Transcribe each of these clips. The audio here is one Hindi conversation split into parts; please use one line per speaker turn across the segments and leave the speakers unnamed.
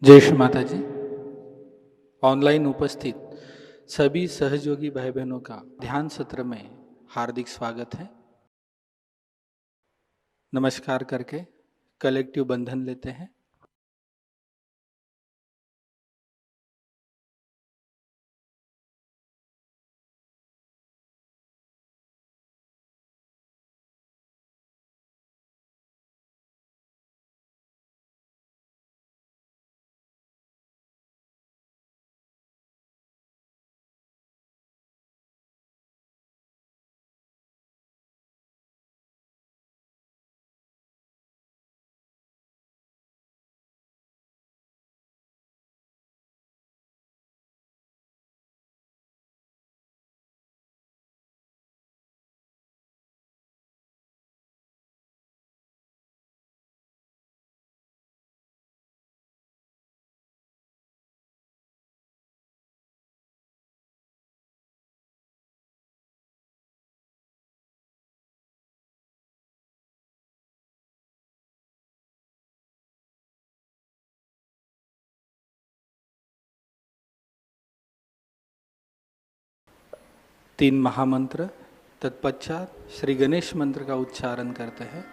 जय श्री माता जी। ऑनलाइन उपस्थित सभी सहयोगी भाई बहनों का ध्यान सत्र में हार्दिक स्वागत है। नमस्कार करके कलेक्टिव बंधन लेते हैं। तीन महामंत्र तत्पश्चात श्री गणेश मंत्र का उच्चारण करते हैं।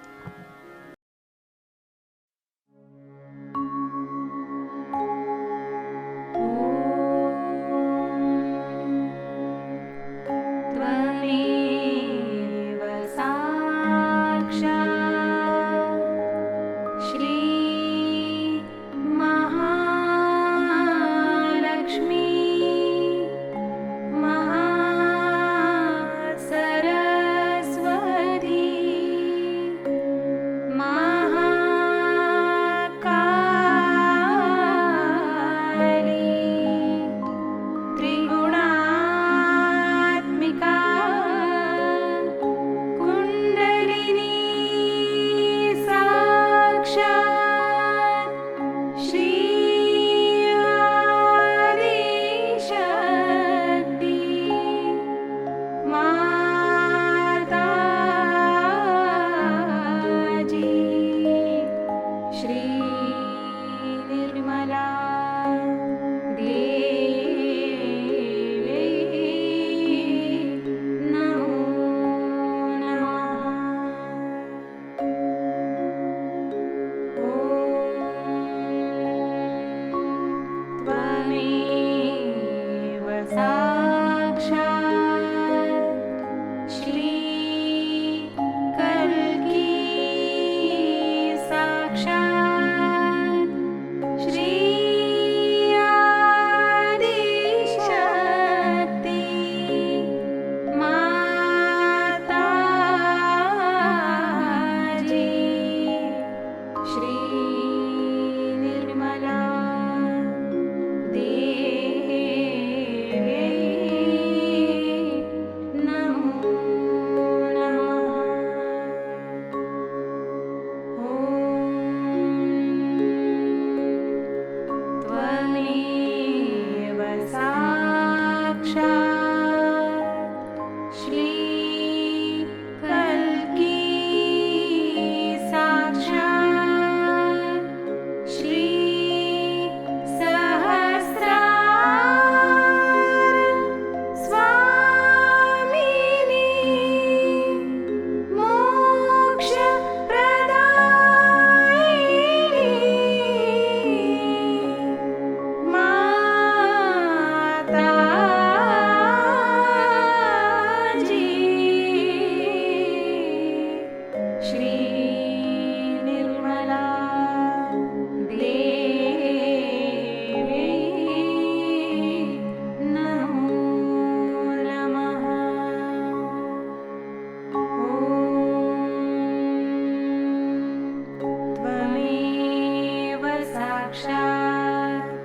साक्षात्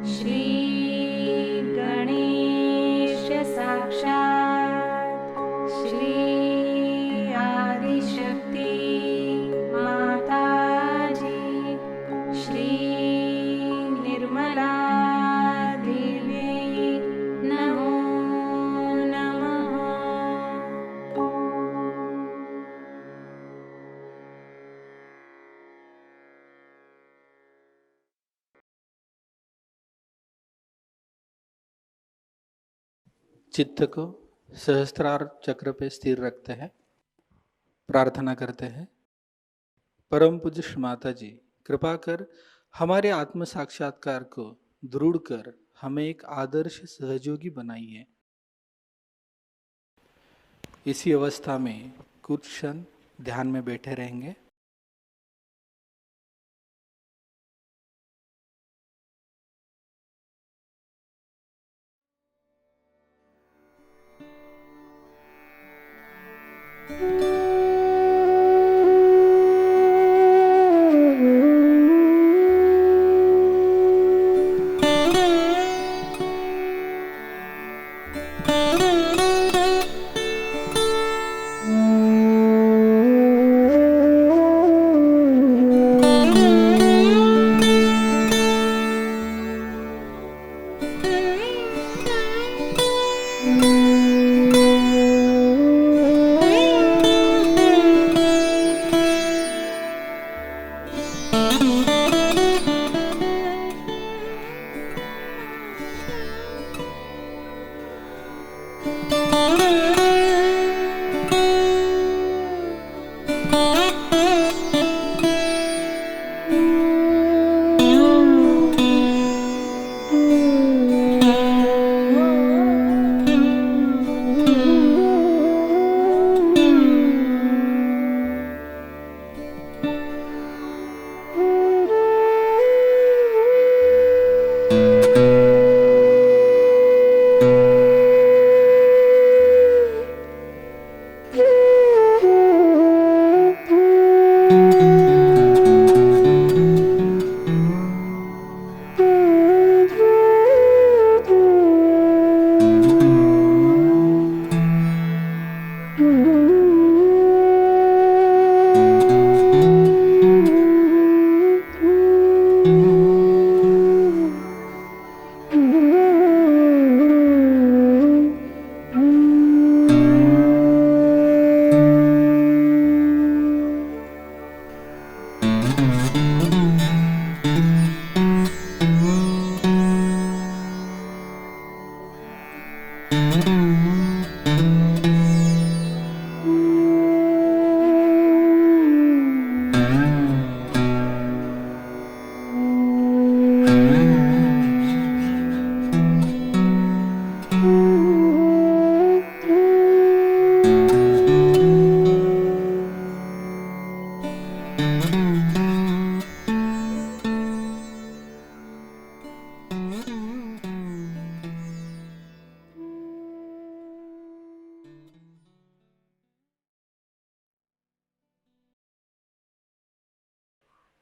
श्री गणेश
चित्त को सहस्त्रार चक्र पे स्थिर रखते हैं। प्रार्थना करते हैं, परम पूज्य श्री माता जी कृपा कर हमारे आत्म साक्षात्कार को दृढ़ कर हमें एक आदर्श सहयोगी बनाइए। इसी अवस्था में कुछ क्षण ध्यान में बैठे रहेंगे।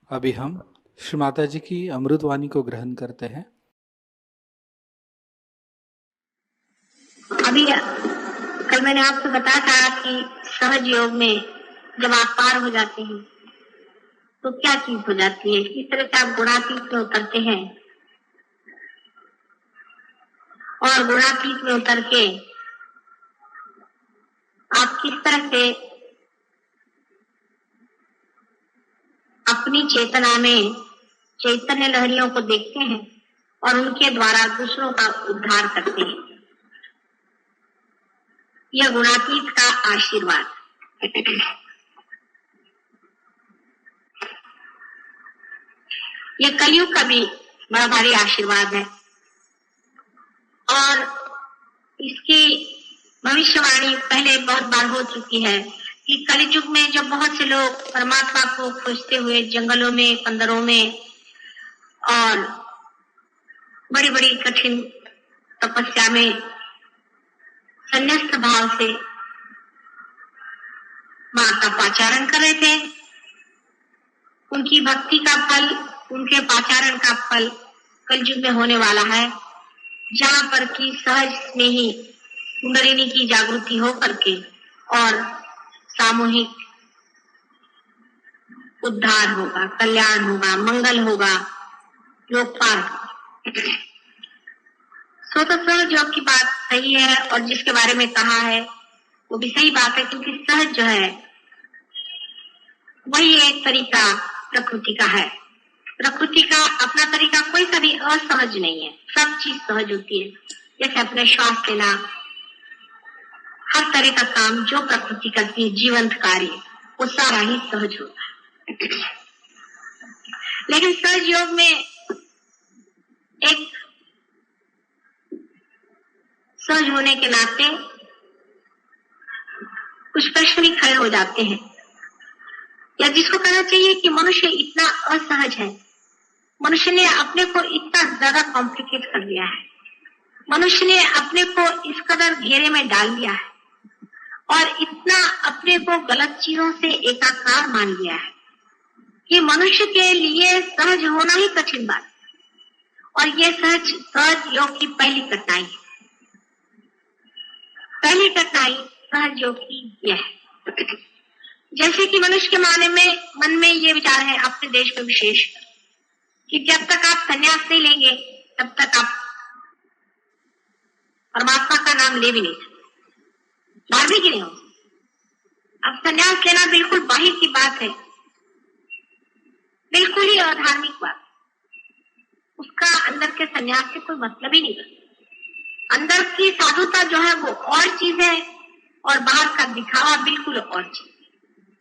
अभी हम श्री माता जी की अमृतवाणी को ग्रहण करते हैं।
अभी कल मैंने आपको बताया था कि सहज योग में जब आप पार हो जाते हैं तो क्या चीज हो जाती है, किस तरह से आप गुणातीत में उतरते हैं और गुणातीत में उतर के आप किस तरह से अपनी चेतना में चैतन्य लहरियों को देखते हैं और उनके द्वारा दूसरों का उद्धार करते हैं। यह गुणातीत का आशीर्वाद। यह कलयुग का भी बड़ा भारी आशीर्वाद है और इसकी भविष्यवाणी पहले बहुत बार हो चुकी है कि कलयुग में जब बहुत से लोग परमात्मा को खोजते हुए जंगलों में, पंदरों में और बड़ी बड़ी कठिन तपस्या में संन्यास्त भाव से मां का पाचारण कर रहे थे, उनकी भक्ति का फल, उनके पाचारण का फल कलयुग में होने वाला है, जहाँ पर की सहज में ही कुंडलिनी की जागृति हो करके और सामूहिक उद्धार होगा, कल्याण होगा, मंगल होगा, लोकपाल। सो तो सहज योग की बात सही है और जिसके बारे में कहा है वो भी सही बात है, क्योंकि सहज जो है वही एक तरीका प्रकृति का है। प्रकृति का अपना तरीका कोई सा भी असहज नहीं है, सब चीज सहज होती है। जैसे अपने श्वास लेना, हर तरह का काम जो प्रकृति करती है, जीवंत कार्य, वो सारा ही सहज होता है। लेकिन सहज योग में एक सहज होने के नाते कुछ प्रश्न भी खड़े हो जाते हैं, या जिसको कहना चाहिए कि मनुष्य इतना असहज है, मनुष्य ने अपने को इतना ज्यादा कॉम्प्लिकेट कर लिया है, मनुष्य ने अपने को इस कदर घेरे में डाल दिया है और इतना अपने को गलत चीजों से एकाकार मान लिया है कि मनुष्य के लिए सहज होना ही कठिन बात है। और ये सहज योग की पहली कठिनाई है। पहली कठिनाई सहज योग की यह है, जैसे कि मनुष्य के मन में ये विचार है, अपने देश में विशेष, कि जब तक आप संन्यास नहीं लेंगे तब तक आप परमात्मा का नाम ले भी नहीं सकते, धार्मिक ही नहीं हो। अब संन्यास लेना बिल्कुल बाहर की बात है, बिल्कुल ही अधार्मिक बात, उसका अंदर के संन्यास से कोई मतलब ही नहीं बनता। अंदर की साधुता जो है वो और चीज है और बाहर का दिखावा बिल्कुल और चीज।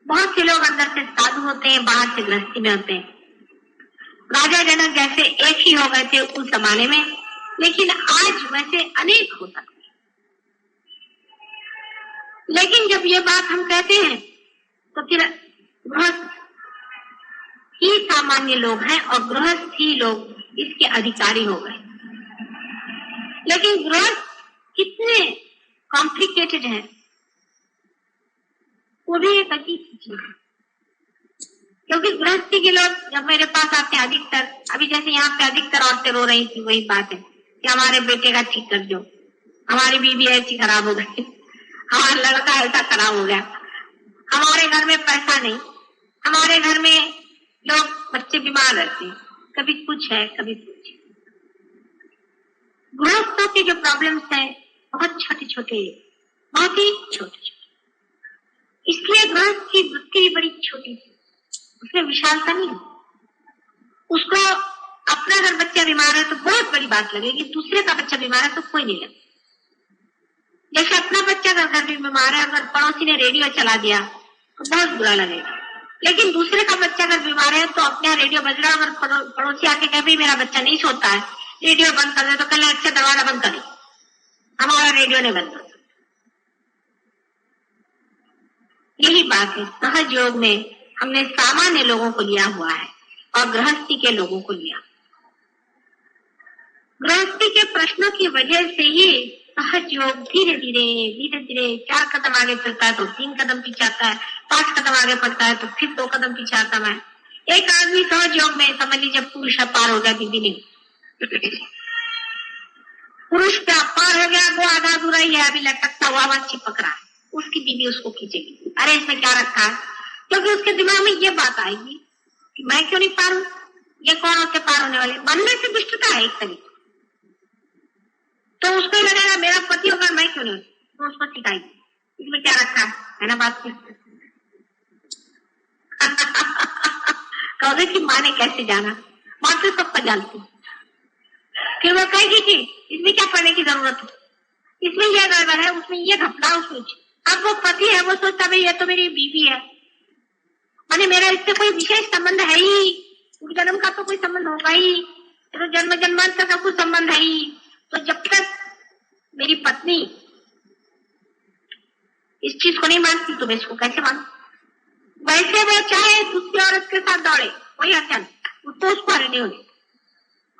बहुत से लोग अंदर से साधु होते हैं, बाहर से गृहस्थी में होते हैं। राजा जनक जैसे एक ही हो गए थे उस जमाने में, लेकिन आज वैसे अनेक हो सकते हैं। लेकिन जब ये बात हम कहते हैं तो फिर गृहस्थ ही सामान्य लोग हैं और गृहस्थ ही लोग इसके अधिकारी हो गए। लेकिन गृहस्थ कितने कॉम्प्लिकेटेड है, वो भी एक अजीब चीज है। क्योंकि गृहस्थी के लोग जब मेरे पास आते हैं अधिकतर, अभी जैसे यहाँ पे अधिकतर औरतें रो रही थी, वही बात है कि हमारे बेटे का ठीक कर दो, हमारी बीवी ऐसी खराब हो गई, हमारा लड़का ऐसा खराब हो गया, हमारे घर में पैसा नहीं, हमारे घर में लोग बच्चे बीमार रहते हैं, कभी कुछ है कभी कुछ। गृहस्थों के जो प्रॉब्लम्स हैं बहुत छोटे छोटे, बहुत ही छोटे छोटे, इसलिए गृहस्थ की वृत्ति भी बड़ी छोटी थी, उसमें विशालता नहीं है। उसको अपना अगर बच्चा बीमार है तो बहुत बड़ी बात लगेगी, दूसरे का बच्चा बीमार है तो कोई नहीं लगे। जैसे अपना बच्चा अगर घर में बीमार है, अगर पड़ोसी ने रेडियो चला दिया तो बहुत बुरा लगेगा, लेकिन दूसरे का बच्चा अगर बीमार है तो अपने यहाँ रेडियो बज रहा है, अगर पड़ोसी आके कहे भाई मेरा बच्चा नहीं सोता है, रेडियो बंद कर दे, तो कल अच्छा दरवाजा बंद कर, हमारा रेडियो नहीं बंद कर। यही बात है, सहज योग में हमने सामान्य लोगों को लिया हुआ है और गृहस्थी के लोगों को लिया। गृहस्थी के प्रश्नों की वजह से ही सहज योग धीरे धीरे 4 कदम आगे चलता है तो 3 कदम पीछे आता है, 5 कदम आगे बढ़ता है तो फिर 2 कदम पीछे आता है। एक आदमी सहज योग में समझ लीजिए पुरुष पार हो गया, बीबी नहीं, पुरुष पे पार हो गया, वो आधा अधूरा ही है, अभी लटकता हुआ वहां चिपक रहा है, उसकी बीबी उसको खींचेगी, अरे इसमें क्या रखा है, क्योंकि उसके दिमाग में ये बात आएगी कि मैं क्यों नहीं पार हूं, ये कौन होते पार होने वाले। मन में से दुष्टता है एक तरीके, तो उसको लगेगा मेरा पति होगा मैं क्यों नहीं, तो उसको सिखाएगी इसमें क्या रखा है ना बात। कहोगे कि माँ ने कैसे जाना, माँ तो सबका जानती, फिर वो कहेगी कि इसमें क्या पढ़ने की जरूरत है, इसमें यह गड़बड़ है, उसमें ये घपला, उसमें। अब वो पति है, वो सोचता भाई ये तो मेरी बीवी है, माने मेरा इससे कोई विशेष संबंध है ही, जन्म का तो कोई संबंध होगा ही, तो जन्म जन्मांतर का कुछ संबंध है ही, तो जब तक मेरी पत्नी इस चीज को नहीं मानती तो मैं इसको कैसे मानू। वैसे वो चाहे दूसरी औरत के साथ दौड़े कोई हर्जा नहीं, तो उसको हरी नहीं होगी,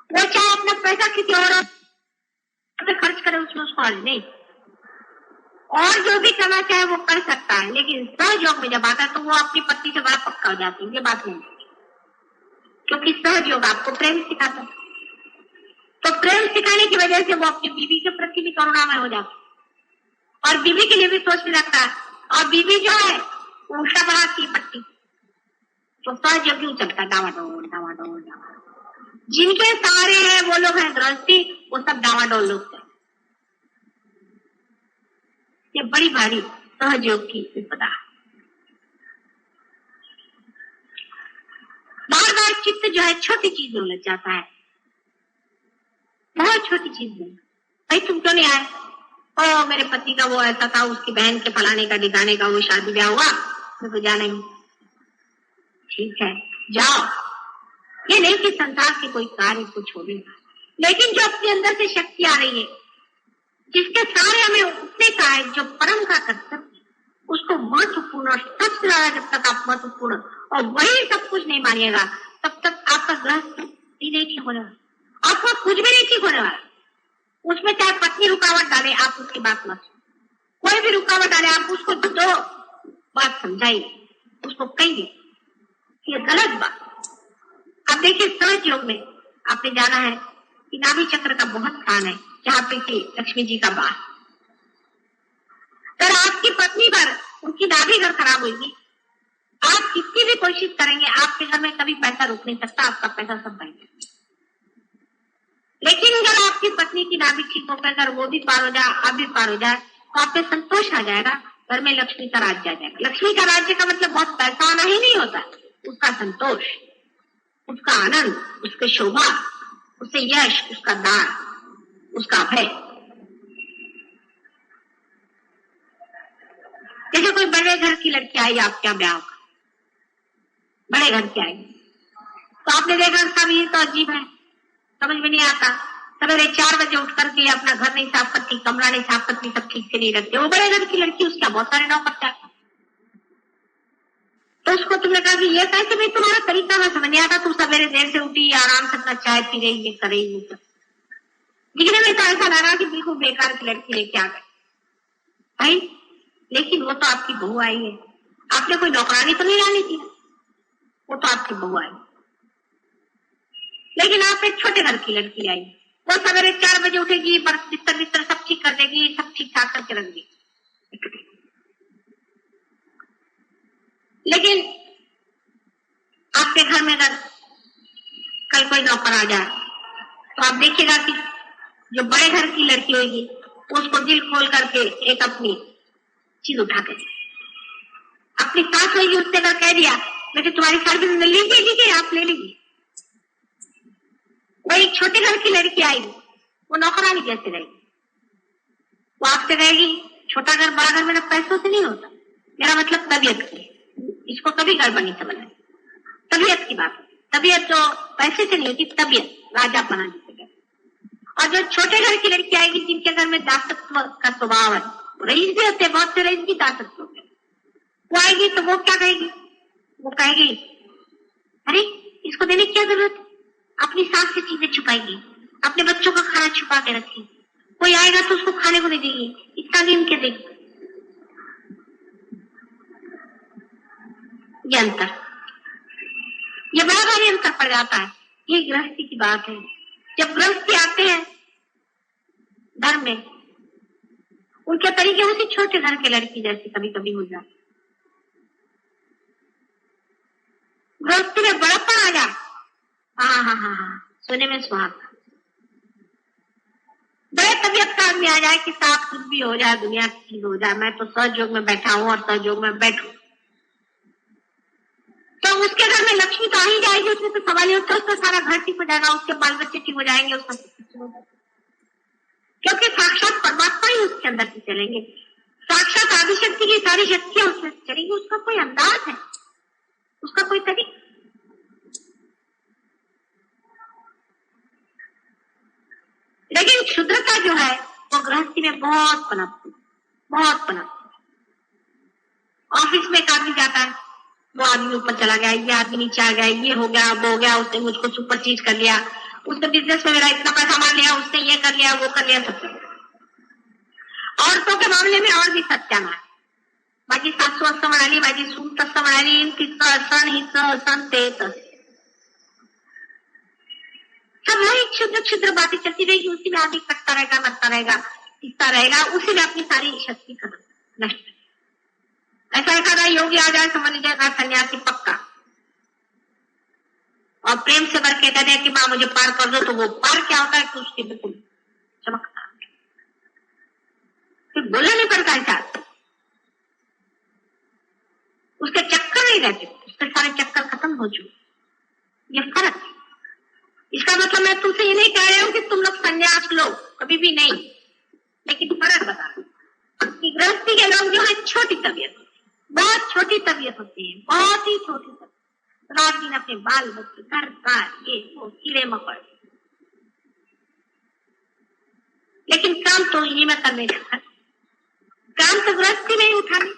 वो चाहे अपना पैसा किसी और खर्च करे उसमें उसको हरी नहीं, और जो भी करना चाहे वो कर सकता है। लेकिन सहज योग में जब आता है तो वो अपनी पत्नी से बड़ा पक्का हो जाती है, ये बात नहीं, क्योंकि सहज योग आपको प्रेम सिखाता है, तो प्रेम सिखाने की वजह से वो अपनी बीवी के प्रति भी करुणामय हो जाता है और बीवी के लिए भी सोचने लगता है, और बीवी जो है उल्टा बढ़ाती है पट्टी, तो सहज योग क्यों चलता है डावाडोल डावाडोल डावाडोल। जिनके सहारे हैं वो लोग हैं गृहस्थी, वो सब डावाडोल लोग हैं। ये बड़ी भारी सहज योग की विपदा है। बार बार चित्त जो है छोटी चीज में लग जाता है, बहुत छोटी चीज में, भाई तुम क्यों नहीं आए, ओ मेरे पति का वो ऐसा था, उसकी बहन के फलाने का ढिकाने का वो शादी ब्याह हुआ, मैं तो जाना ही। ठीक है जाओ, ये नहीं कि संसार के कोई कार्य को छोड़ेगा, लेकिन जो अपने अंदर से शक्ति आ रही है, जिसके सारे हमें उठने का है, जो परम का कर्तव्य, उसको महत्वपूर्ण और सबसे ज्यादा जब तक आप महत्वपूर्ण और वही सब कुछ नहीं मानिएगा, तब तक आपका गृहस्थ नहीं ठीक होने वाला, आपका कुछ भी नहीं ठीक होने वाला। उसमें चाहे पत्नी रुकावट डाले, आप उसकी बात मत सुनो, कोई भी रुकावट डाले, आप उसको दो बात समझाइए, उसको कहिए ये गलत बात। अब देखिए सहज योग में आपने जाना है कि नाभि चक्र का बहुत स्थान है, जहाँ पे कि लक्ष्मी जी का वास। अगर आपकी पत्नी पर उनकी नाभि अगर खराब होगी, आप कितनी भी कोशिश करेंगे, आपके घर में कभी पैसा रुक नहीं सकता, आपका पैसा सब बह जाएगा। लेकिन अगर आपकी पत्नी की नाभि ठीक होकर अगर वो भी पार हो जाए, आप भी पार हो जाए, तो आप पे संतोष आ जाएगा, घर में लक्ष्मी का राज्य आ जाएगा। लक्ष्मी का राज्य का मतलब बहुत पैसा आना ही नहीं होता, उसका संतोष, उसका आनंद, उसकी शोभा, उससे यश, उसका दान, उसका अभय। जैसे कोई बड़े घर की लड़की आई आपके यहाँ ब्याह, बड़े घर की आई, तो आपने देखा सब ये तो अजीब है, समझ में नहीं आता, सवेरे 4 बजे उठ करके अपना घर नहीं साफ करती, कमरा नहीं साफ करती, सब ठीक से नहीं रखते। वो बड़े घर की लड़की, उसका बहुत सारे नौकर चाकर, तो उसको तुमने कहा कि ये कैसे भाई तुम्हारा तरीका में समझ नहीं आता, तुम सवेरे देर से उठी, आराम से अपना चाय पी रही, ये कर रही, दिखने में तो ऐसा लगा कि बिल्कुल बेकार की लड़की लेके आ गए भाई। लेकिन वो तो आपकी बहू आई है, आपने कोई नौकरानी तो नहीं डाली थी, वो तो आपकी बहू आई। लेकिन आप एक छोटे घर की लड़की आई, वो सवेरे 4 बजे उठेगी, बिस्तर बिस्तर सब ठीक कर देगी, सब ठीक ठाक करके रख देगी। लेकिन आपके घर में अगर कल कोई नौकर आ जाए, तो आप देखिएगा कि जो बड़े घर की लड़की होगी, उसको दिल खोल करके एक अपनी चीज उठा के, अपनी सास होगी, उसने अगर कह दिया लेकिन तुम्हारी सास भी लीजिए, आप ले लीजिए। वो एक छोटे घर की लड़की आई, वो नौकरानी कैसे रहेगी, वो आपसे कहेगी छोटा घर बड़ा घर मेरा पैसों से नहीं होता, मेरा मतलब तबीयत की, इसको कभी गड़बड़ नहीं समझना, तबीयत की बात, तबीयत जो पैसे से नहीं होती, तबीयत राजा बना जीतेगा। और जो छोटे घर की लड़की आएगी, जिनके घर में दासत्व का स्वभाव है, रईस भी होते, बहुत से रईस भी दासत्व होते, वो आएगी तो वो क्या कहेगी, वो कहेगी अरे इसको देने की क्या जरूरत है, अपनी सास से चीजें छुपाएगी, अपने बच्चों का खाना छुपा के रखेगी, कोई आएगा तो उसको खाने को नहीं देगी, इतना दिन के देगी। ये अंतर, ये बड़ा भारी अंतर पड़ जाता है। ये गृहस्थी की बात है। जब गृहस्थी आते हैं घर में, उनके तरीके उसी छोटे घर के लड़की जैसे कभी कभी हो जाते, गृहस्थी में बड़प्पन आ जाए, हाँ, सोने में सुहागा, बड़े तबीयत का आदमी आ जाए कि साफ कुछ भी हो जाए, दुनिया की चीज हो जाए, मैं तो सहयोग में बैठा हूं और सहयोग में बैठू, तो उसके घर में लक्ष्मी तो आ ही जाएगी, उसमें तो सवाल ही होता है, उसका सारा घर ठीक हो जाएगा, उसके बाल बच्चे ठीक हो जाएंगे, उसका क्योंकि साक्षात परमात्मा ही उसके अंदर से चलेंगे, साक्षात आदिशक्ति की सारी शक्तियां उसमें चलेंगी, उसका कोई अंदाज है, उसका कोई तरीका। लेकिन क्षुद्रता जो है वो गृहस्थी में बहुत पनपती, बहुत पनपती। ऑफिस में एक आदमी जाता है, वो आदमी ऊपर चला गया, ये आदमी नीचे आ गया, ये हो गया, वो हो गया, उसने मुझको सुपर चीज कर लिया, उसने बिजनेस में मेरा इतना पैसा मार लिया, उसने ये कर लिया, वो कर लिया, सब कर लिया। औरतों के मामले में और भी सत्यानाश, माझी सासू असं म्हणाली, माझी सून तसं म्हणाली, तिचं असं हिचं असं ते तसं, सब वही क्षुद्र क्षुद्र बातें चलती रहेगी, उसी में आदमी कटता रहेगा, मरता रहेगा, पीसता रहेगा, उसी में अपनी सारी शक्ति खत्म नष्ट। ऐसा एखादा योगी आ जाए, समझ लीजिएगा सन्यासी पक्का, और प्रेम से भर के कहते हैं कि माँ मुझे पार कर दो, तो वो पार क्या होता है कि उसकी बिल्कुल चमकता, फिर बोलना नहीं पड़ता है साथ, उसके चक्कर नहीं रहते, उसके सारे चक्कर खत्म हो चुके। ये फर्क है। इसका मतलब मैं तुमसे ये नहीं कह रही हूँ कि तुम लोग संन्यास लो, कभी भी नहीं, लेकिन फर्क बता रहे हैं कि गृहस्थी के लोग जो है छोटी तबीयत होती है, बहुत छोटी तबीयत होती है, बहुत ही छोटी तबीयत। रात दिन अपने बाल बच्चे, घर बार, ये वो कीड़े मकोड़े, लेकिन काम तो इन्हीं में करने जाता, काम तो गृहस्थी में ही उठाने,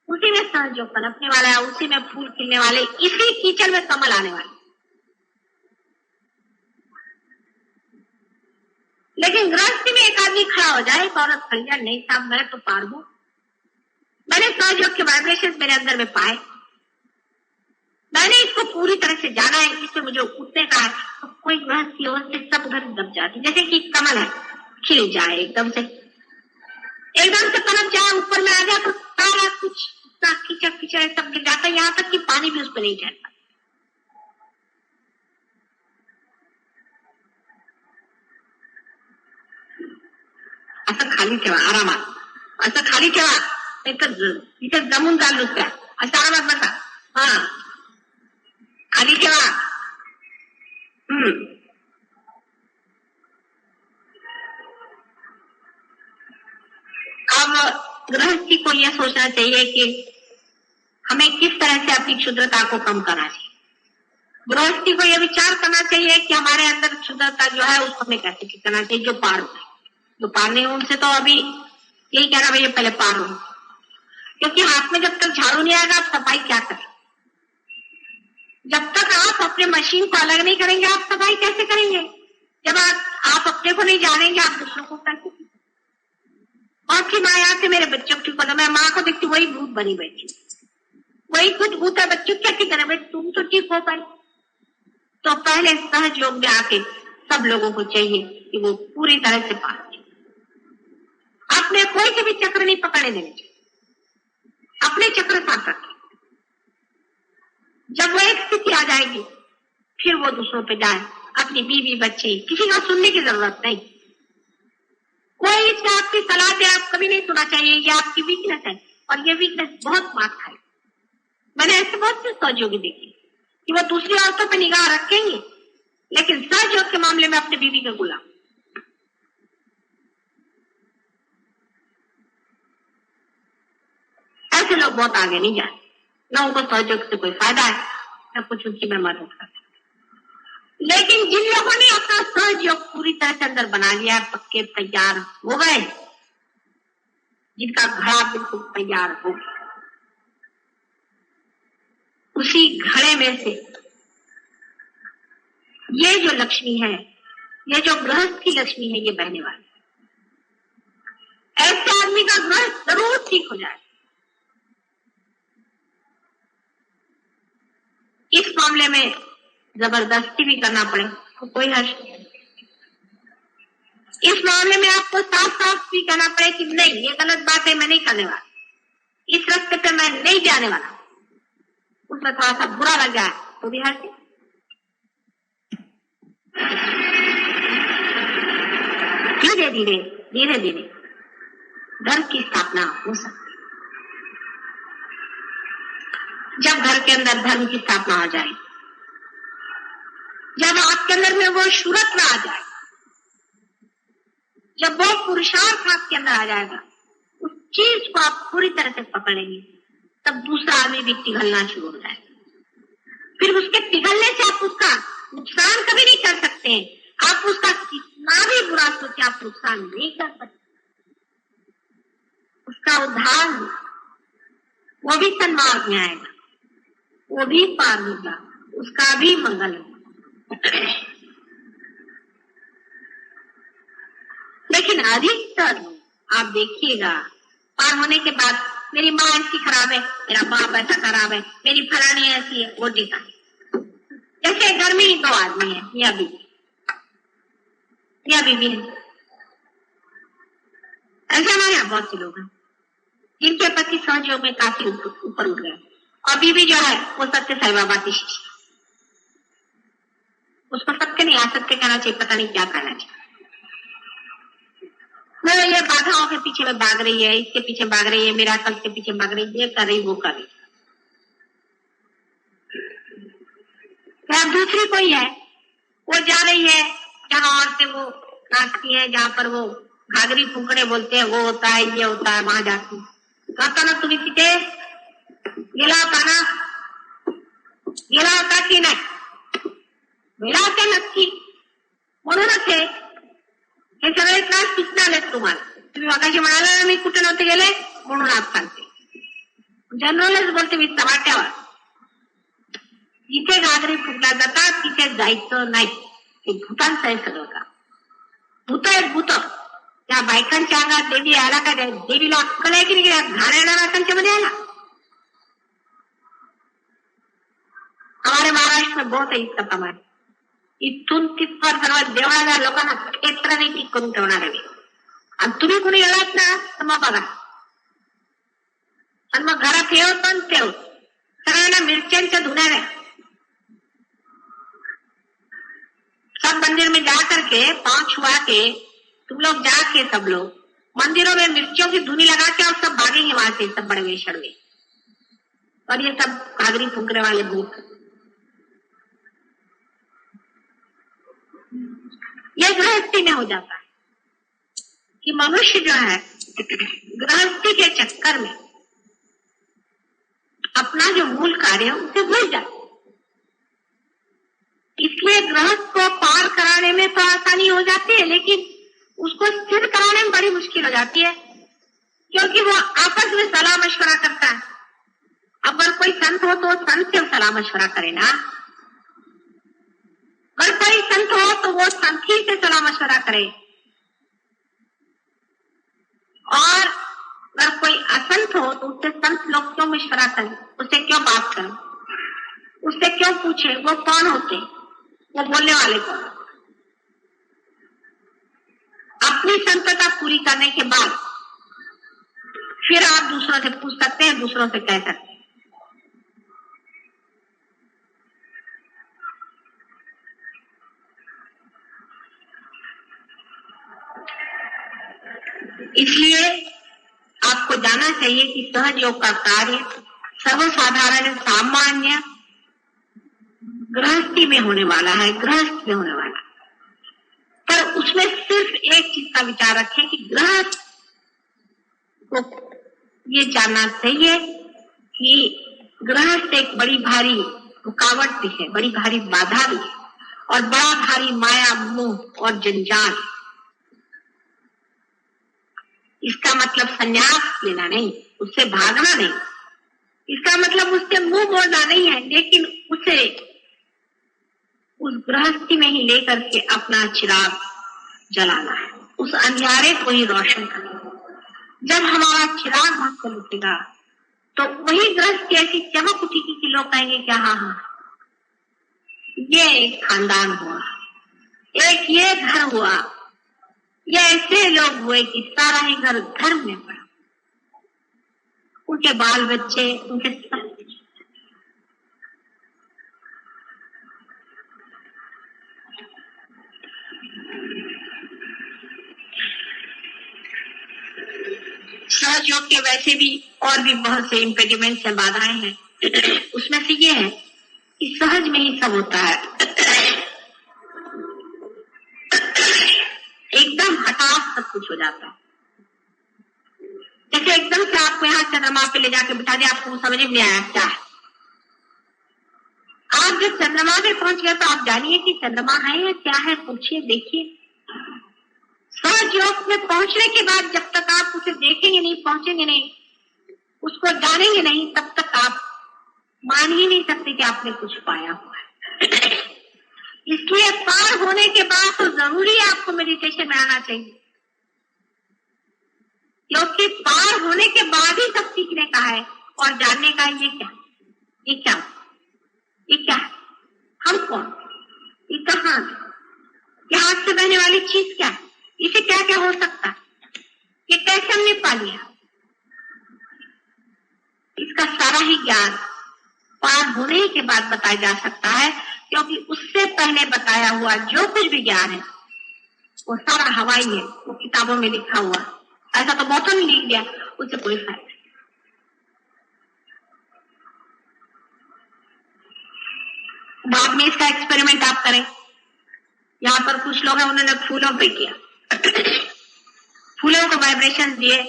उसी में सहयोग पनपने वाला है, उसी में फूल खिलने वाले, इसी कीचड़ में कमल आने वाले। लेकिन गृहस्थी में एक आदमी खड़ा हो जाए, एक औरत खड़ी जाए, नहीं साहब मैं तो पार हूं, मैंने सहयोग के वाइब्रेशन मेरे अंदर में पाए, मैंने इसको पूरी तरह से जाना है, इसमें मुझे उठने का है, तो कोई गृहस्थी हो से सब उधर दब जाती, जैसे कि कमल है, खिल जाए एकदम से पनप जाए, ऊपर में आ जाए तो सारा कुछ कीचड़ कीचड़ सब गिर जाता है, यहाँ तक कि पानी भी उस पर नहीं ठहरता। असं खाली ठेवा, आरामात असं खाली ठेवा, नाही तर इथे जमून जाल नुसत्या, असं आरामात बसा, हा खाली ठेवा। अब गृहस्थी को यह सोचना चाहिए कि हमें किस तरह से अपनी क्षुद्रता को कम करना चाहिए। गृहस्थी को यह विचार करना चाहिए कि हमारे अंदर क्षुद्रता जो है उसको हमें कैसे ठीक करना चाहिए, जो पार हो, जो पार नहीं हो उनसे तो अभी यही कहना भैया पहले पार हो, क्योंकि हाथ में जब तक झाड़ू नहीं आएगा आप सफाई क्या करें, जब तक आप अपने मशीन को अलग नहीं करेंगे आप सफाई कैसे करेंगे, जब आप अपने को नहीं जानेंगे आप दूसरों को कैसे। और फिर माँ यहाँ से मेरे बच्चों को ठीक होना, मैं माँ को देखती वही भूत बनी बैठी, वही कुछ भूत है, बच्चों क्या ठीक करे, तुम तो ठीक हो पाए। तो पहले सहयोग में आके सब लोगों को चाहिए कि वो पूरी तरह से पार, अपने कोई से भी चक्र नहीं पकड़ने देने चाहिए, अपने चक्र साथ रखें। जब वो एक स्थिति आ जाएगी फिर वो दूसरों पे जाए, अपनी बीवी बच्चे, किसी का सुनने की जरूरत नहीं, कोई इससे आपकी सलाह दे आप कभी नहीं सुना चाहिए, ये आपकी वीकनेस है और ये वीकनेस बहुत मार खाए। मैंने ऐसे बहुत से सहयोगी देखे कि वो दूसरी औरतों पर निगाह रखेंगे लेकिन सहयोग के मामले में अपने बीवी का गुलाम। ऐसे लोग बहुत आगे नहीं जाए, न उनको सहयोग से कोई फायदा है न कुछ उनकी मैं मदद करता। लेकिन जिन लोगों ने अपना सहयोग पूरी तरह से अंदर बना लिया, पक्के तैयार हो गए, जिनका घड़ा बिल्कुल तैयार हो गया, उसी घड़े में से ये जो लक्ष्मी है, ये जो गृहस्थ की लक्ष्मी है, ये बहने वाली। ऐसे आदमी का गृहस्थ जरूर ठीक हो जाए। इस मामले में जबरदस्ती भी करना पड़े तो कोई हर्ष नहीं। इस मामले में आपको साफ साफ भी कहना पड़े कि नहीं ये गलत बात है, मैं नहीं करने वाला, इस रास्ते पे मैं नहीं जाने वाला, उसमें थोड़ा सा बुरा लग जाए तो भी हर्ष। धीरे धीरे धीरे धीरे धर्म की स्थापना हो सकती। जब घर के अंदर धर्म की स्थापना हो जाए, जब आपके अंदर में वो शुरत में आ जाए, जब वो पुरुषार्थ आपके अंदर आ जाएगा, उस चीज को आप पूरी तरह से पकड़ेंगे, तब दूसरा आदमी भी पिघलना शुरू हो जाएगा। फिर उसके पिघलने से आप उसका नुकसान कभी नहीं कर सकते, आप उसका कितना भी बुरा सोचे आप नुकसान नहीं कर सकते। उसका उद्धार वो भी सन्मार्ग में आएगा, वो भी पार होगा, उसका भी मंगल होगा। लेकिन अधिकतर आप देखिएगा पार होने के बाद मेरी माँ ऐसी खराब है, मेरा बाप ऐसा खराब है, मेरी फलानी ऐसी है, वो टीका। जैसे घर में ही दो आदमी है, मियाँ बीवी है। ऐसे हमारे यहाँ बहुत से लोग हैं जिनके पति सहयोग में काफी ऊपर उठ गए और बीवी जो है वो सत्य साई बाबा की शिष्य, उसको सत्य नहीं असत्य कहना चाहिए, पता नहीं क्या कहना चाहिए। मैं ये बाधाओं के पीछे में भाग रही है, इसके पीछे भाग रही है, मेरा कल के पीछे भाग रही है, ये कर रही वो कर रही। दूसरी कोई है वो जा रही है जहां औरतें वो नाचती है, जहां पर वो घाघरी फुंकड़े बोलते हैं, वो होता है, ये होता है, वहां जाती कहता ना तुम्ही तिथे गेला होता ना, गेला होता की नाही, गेला होता नक्की. म्हणूनच हे सगळे त्रास तिथून आलेत तुम्हाला. तुम्ही मगाशी म्हणाला ना मी कुठे नव्हते गेले, म्हणून आज सांगते. जनरलच बोलते मी चव्हाट्यावर, जिथे घागरी फुटल्या जातात तिथे जायचं नाही. हे भूतांचं आहे सगळं का. भूत आहेत भूत. त्या बायकांच्या अंगात देवी आला का, देवीला अक्कल आहे की नाही, घाणेरडा त्यांच्या मध्ये आला. हमारे महाराष्ट्र में बहुत है इसका प्रमाण. इथून तिथवर सर्व देवळाला लोकांना क्षेत्र नाही ठीक करून ठेवणार आहे. आणि तुम्ही कुणी गेलात ना तर मग बघा. आणि मग घरात येऊ पण ठेव सगळ्यांना मिरच्यांच्या धुण्याने. सब मंदिर में जा करके पांव छुआ के तुम लोग जाके सब लोग मंदिरों में मिर्चियों की धुनी लगा के और सब भागेंगे वहां से, सब बड़े शर्मे. और ये सब घाघरी फूंकने वाले भूत. ये गृहस्थी में हो जाता है कि मनुष्य जो है गृहस्थी के चक्कर में अपना जो मूल कार्य है उसे भूल जाता है. इसलिए गृहस्थ को पार कराने में तो आसानी हो जाती है, लेकिन उसको स्थिर कराने में बड़ी मुश्किल हो जाती है, क्योंकि वो आपस में सलाह मशवरा करता है. अगर कोई संत हो तो संत से सलाह मशवरा करे ना. अगर कोई संत हो तो वो संत ही से सलाह मशवरा करे. और अगर कोई असंत हो तो उससे संत लोग क्यों मशवरा करें, उससे क्यों बात करें, उससे क्यों पूछे, वो कौन होते, वो बोलने वाले कौन. अपनी संतता पूरी करने के बाद फिर आप दूसरों से पूछ सकते हैं, दूसरों से कह सकते हैं. इसलिए आपको जानना चाहिए कि सहज योग का कार्य सर्वसाधारण सामान्य गृहस्थी में होने वाला है, गृहस्थ में होने वाला है. पर उसमें सिर्फ एक चीज का विचार रखें कि गृहस्थ को ये जानना चाहिए कि गृहस्थ एक बड़ी भारी रुकावट भी है, बड़ी भारी बाधा भी है, और बड़ा भारी माया मोह और जंजाल. इसका मतलब संन्यास लेना नहीं, उससे भागना नहीं, इसका मतलब उससे मुंह मोड़ना नहीं है, लेकिन उसे उस गृहस्थी में ही लेकर के अपना चिराग जलाना है, उस अंधियारे को ही रोशन करना. जब हमारा चिराग वहां से उठेगा तो वही गृहस्थी ऐसी चमक उठेगी कि लोग कहेंगे क्या हाँ हाँ ये एक खानदान हुआ, एक ये घर हुआ, ये ऐसे लोग हुए कि सारा ही घर धर्म में पड़ा. उनके बाल बच्चे, उनके सहज योग के वैसे भी और भी बहुत से इम्पेडिमेंट्स हैं, बाधाएं हैं. उसमें से ये है कि सहज में ही सब होता है. एकदम हठात सब कुछ हो जाता है. जैसे एकदम से आपको यहाँ चंद्रमा पे ले जाके बिठा दिया, आपको समझ में नहीं आया क्या है. आप जब चंद्रमा पे पहुंच गए तो आप जानिए कि चंद्रमा है या क्या है, पूछिए, देखिए. सहज योग में पहुंचने के बाद जब तक आप उसे देखेंगे नहीं, पहुंचेंगे नहीं, उसको जानेंगे नहीं, तब तक आप मान ही नहीं सकते कि आपने कुछ पाया हुआ है. इसलिए पार होने के बाद तो जरूरी आपको मेडिटेशन में आना चाहिए, क्योंकि पार होने के बाद ही सब सीखने का है और जानने का है. ये क्या, ये क्या, ये क्या है, हम कौन, ये कहाँ, ये हाथ से बहने वाली चीज क्या है, इसे क्या क्या हो सकता है, ये कैसे हमने पा लिया. इसका सारा ही ज्ञान पार होने के बाद बताया जा सकता है, क्योंकि उससे पहले बताया हुआ जो कुछ भी ज्ञान है वो सारा हवाई है, वो किताबों में लिखा हुआ. ऐसा तो बहुत नहीं लिख दिया, उससे कोई फायदा नहीं. बाद में इसका एक्सपेरिमेंट आप करें. यहाँ पर कुछ लोग हैं, उन्होंने फूलों पे किया. फूलों को वाइब्रेशन दिए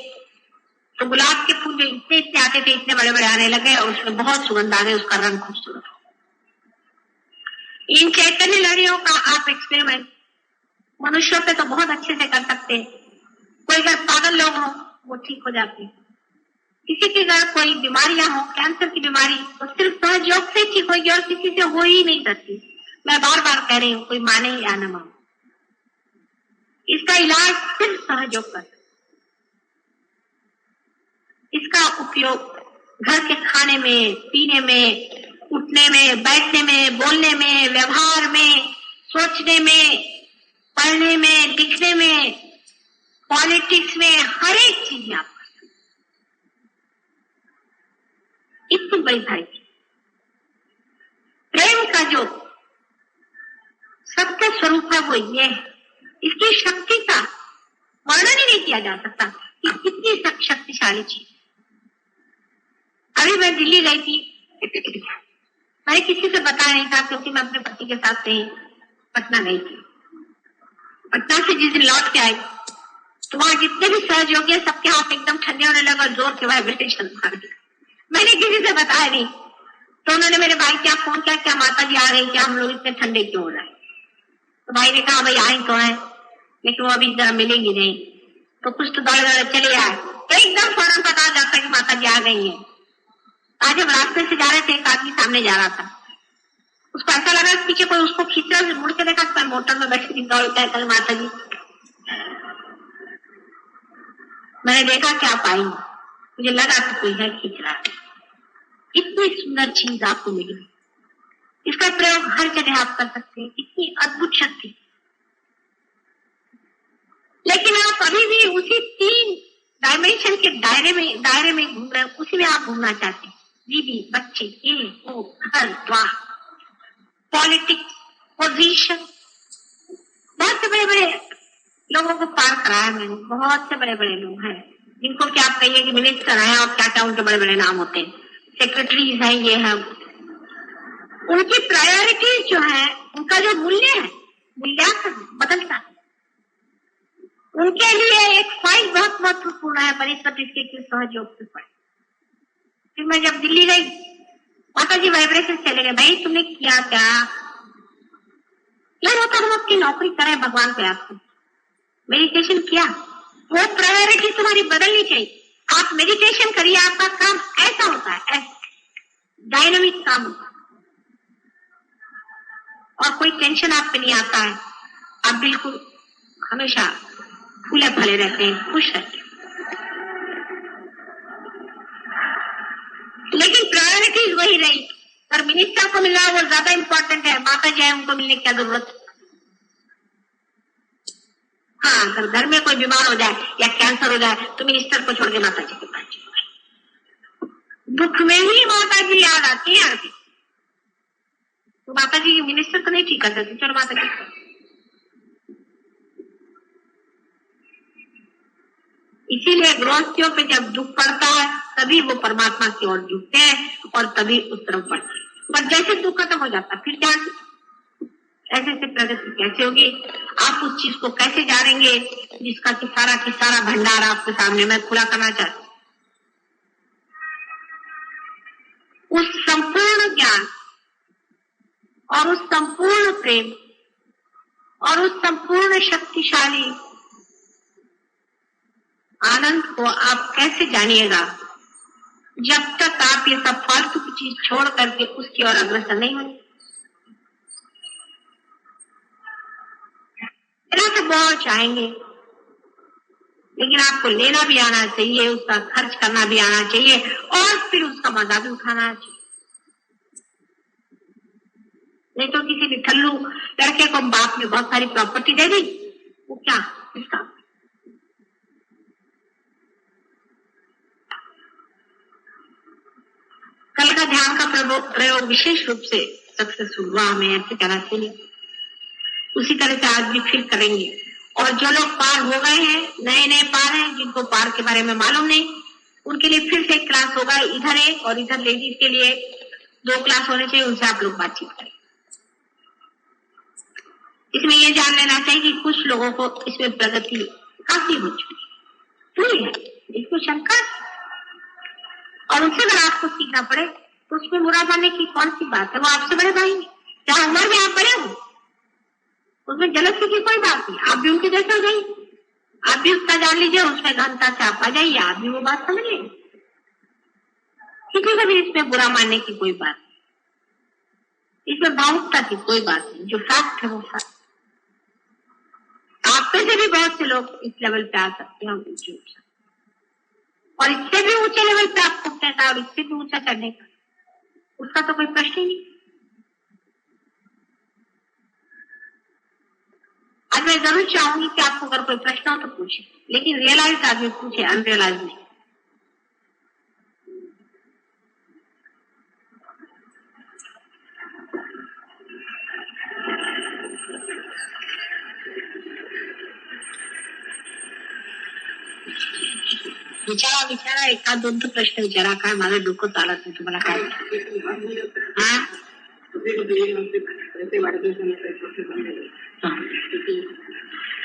तो गुलाब के फूल जो इतने इतने आते थे इतने बड़े बड़े आने लगे और उसमें बहुत सुगंध आ गई, उसका रंग खूबसूरत हो। इन चैतन्य लहरियों का आप एक्सपेरिमेंट मनुष्यों पे तो बहुत अच्छे से कर सकते हैं। कोई अगर पागल लोग हो वो ठीक हो जाते हैं, किसी के घर कोई बीमारियां हो, कैंसर की बीमारी, तो सिर्फ सहयोग से ठीक होगी और किसी से हो ही नहीं सकती। मैं बार बार कह रही हूँ, कोई माने या न माने, इसका इलाज सिर्फ सहयोग कर। इसका उपयोग घर के खाने में, पीने में, उठने में, बैठने में, बोलने में, व्यवहार में, सोचने में, पढ़ने में, लिखने में, पॉलिटिक्स में, हर एक चीज में आप कर सकते। इतनी बड़ी धरती, प्रेम का जो सत्य स्वरूप है वो ये है। इसकी शक्ति का वर्णन ही नहीं किया जा सकता कि कितनी शक्तिशाली चीज। अभी मैं दिल्ली गई थी, मैंने किसी से बताया नहीं था क्योंकि मैं अपने पति के साथ से पटना गई थी। पटना से जिस दिन लौट के आई तो वहां जितने भी सहयोगी सबके हाथ एकदम ठंडे होने लगा, जोर के वाइब्रेशन मार दिया। मैंने किसी से बताया नहीं, तो उन्होंने मेरे भाई क्या फोन किया, क्या माता जी आ रही, क्या हम लोग इतने ठंडे क्यों हो रहे हैं। तो भाई ने कहा भाई आई तो है लेकिन वो अभी जरा मिलेंगी नहीं, तो कुछ तो दौड़े दौड़े चले आए, तो एकदम फौरन पता जाता कि माता जी आ गई है। आज हम रास्ते से जा रहे थे, एक आदमी सामने जा रहा था, उसको ऐसा लगा पीछे कोई उसको खींच रहा है, मुड़ के देखा तो मोटर में बैठी दौड़ता है, कल माता जी। मैंने देखा क्या पाई, मुझे लगा कि कोई है खींच रहा है। इतनी सुंदर चीज आपको मिली, इसका प्रयोग हर जगह आप कर सकते हैं, इतनी अद्भुत शक्ति। लेकिन आप अभी भी उसी 3 डायमेंशन के दायरे में घूम रहे हैं, उसी में आप घूमना चाहते हैं। बीबी, बच्चे, ये वो, घर द्वार, पॉलिटिक्स, पोजीशन, बहुत से बड़े बड़े लोगों को पार कराया मैंने। बहुत से बड़े बड़े लोग हैं जिनको क्या आप कहिए कि मिनिस्टर हैं और क्या क्या उनके बड़े बड़े नाम होते हैं, सेक्रेटरीज हैं, ये है। उनकी प्रायोरिटीज जो है, उनका जो मूल्य है, मूल्यांकन बदलता है। उनके लिए एक फाइल बहुत महत्वपूर्ण है, वनस्पति के सहयोग से पड़े। फिर मैं जब दिल्ली गई, माता जी वाइब्रेशन चले गए, भाई तुमने किया क्या यार, होता हम अपनी नौकरी करें भगवान पे, आपको मेडिटेशन किया, वो प्रायोरिटी तुम्हारी बदलनी चाहिए। आप मेडिटेशन करिए, आपका काम ऐसा होता है, ऐसा डायनामिक काम होता है और कोई टेंशन आप पे नहीं आता है। आप बिल्कुल हमेशा फूले फले रहते हैं, खुश रहते हैं। लेकिन प्रायोरिटीज वही रही, और मिनिस्टर को मिलना वो ज्यादा इंपॉर्टेंट है, माता जी उनको मिलने की क्या जरूरत। हाँ, अगर घर में कोई बीमार हो जाए या कैंसर हो जाए तो मिनिस्टर को छोड़ के माता जी के पास जाए। दुख में ही माता जी याद आती है आगे, तो माता जी मिनिस्टर को नहीं ठीक कर सकती, चलो माता जी। इसीलिए गृहस्थियों पे जब दुख पड़ता है तभी वो परमात्मा की ओर झुकते हैं और तभी उस तरफ बढ़ते हैं। पर जैसे दुख खत्म हो जाता फिर क्या, ऐसे से प्रगति कैसे होगी, आप उस चीज को कैसे जानेंगे जिसका कि सारा भंडार आपके सामने मैं खुला करना चाहती हूँ। उस संपूर्ण ज्ञान और उस संपूर्ण प्रेम और उस संपूर्ण शक्तिशाली आनंद को आप कैसे जानिएगा जब तक आप ये सब फालतू की चीज छोड़ करके उसकी ओर अग्रसर नहीं होंगे। तो बहुत चाहेंगे, लेकिन आपको लेना भी आना चाहिए, उसका खर्च करना भी आना चाहिए और फिर उसका मजा भी उठाना चाहिए। नहीं तो किसी भी ठल्लू लड़के को बाप ने बहुत सारी प्रॉपर्टी दे दी, वो क्या इसका। कल का ध्यान का प्रयोग विशेष रूप से सक्सेसफुल हुआ, हमें ऐसे कहना चाहिए। उसी तरह से आज भी फिर करेंगे। और जो लोग पार हो गए हैं, नए पार हैं, जिनको पार के बारे में मालूम नहीं, उनके लिए फिर से क्लास होगा, इधर एक और इधर लेडीज के लिए 2 क्लास होने चाहिए, उनसे आप लोग बातचीत करें। इसमें ये जान लेना चाहिए कि कुछ लोगों को इसमें प्रगति काफी हो चुकी है, ही है, इसको शंका। और उससे अगर आपको सीखना पड़े तो उसमें बुरा मानने की कौन सी बात है? वो आपसे बड़े भाई हैं, चाहे उम्र में आप बड़े हो, उसमें जलसी की कोई बात नहीं। आप भी उनके जैसे हो जाइए, आप भी उसका जान लीजिए, उसमें गहनता से आप आ जाइए, आप भी वो बात समझ लीजिए। किसी को भी इसमें बुरा मानने की कोई बात नहीं, इसमें भावुकता की कोई बात नहीं। जो फैक्ट है वो फैक्ट। आप पे से भी बहुत से लोग इस लेवल पे आ सकते हैं और इससे भी ऊंचे लेवल पे आप उठने का और इससे भी ऊंचा चढ़ने का, उसका तो कोई प्रश्न ही नहीं। आज मैं जरूर चाहूंगी कि आपको अगर कोई प्रश्न हो तो पूछे, लेकिन रियलाइज आदमी पूछे, अनरियलाइज नहीं। विचारा एखाद दोन तो प्रश्न विचारा, काय माझं डोकं चालत नाही, तुम्हाला काय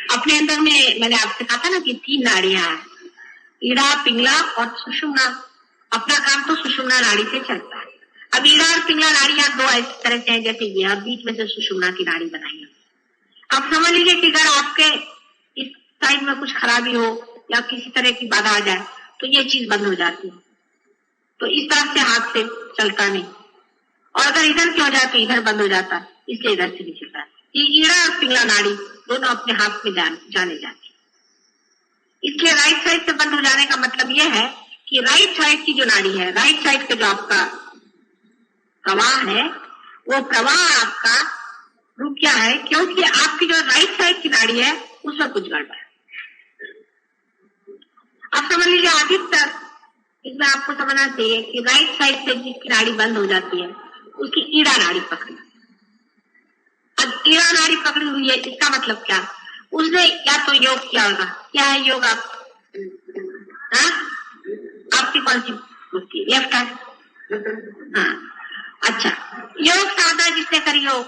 अपने अंदर में मैंने आपसे कहा था ना कि 3 नाड़ियां हैं, ईड़ा, पिंगला और सुषुम्ना। अपना काम तो सुषुम्ना नाड़ी से चलता है। अब ईड़ा और पिंगला नाड़ियां 2 इस तरह से हैं जैसे ये, बीच में से सुषुम्ना की नाड़ी बनाई है। आप समझ लीजिए कि अगर आपके इस साइड में कुछ खराबी हो या किसी तरह की बाधा आ जाए तो ये चीज बंद हो जाती है, तो इस तरह से हाथ से चलता नहीं। और अगर इधर की हो जाए तो इधर बंद हो जाता है, इसलिए इधर से नहीं चलता। ये ईड़ा और पिंगला नाड़ी दोनों अपने हाथ में जाने जाते। इसलिए राइट साइड से बंद हो जाने का मतलब यह है कि राइट साइड की जो नाड़ी है, राइट साइड का जो आपका प्रवाह है, वो प्रवाह आपका रुक गया है क्योंकि आपकी जो राइट साइड की नाड़ी है उसमें कुछ गड़बड़ है। आप समझ लीजिए अधिकतर इसमें आपको समझना चाहिए कि राइट साइड से जिसकी नाड़ी बंद हो जाती है उसकी ईड़ा नाड़ी पकड़ी। अब ईड़ा नाड़ी पकड़ी हुई है, इसका मतलब क्या? उसने या तो योग किया होगा। क्या है योग? आपकी कौन सी बुद्धि? Left hand. हाँ, अच्छा, योग साधना जिसने करी हो,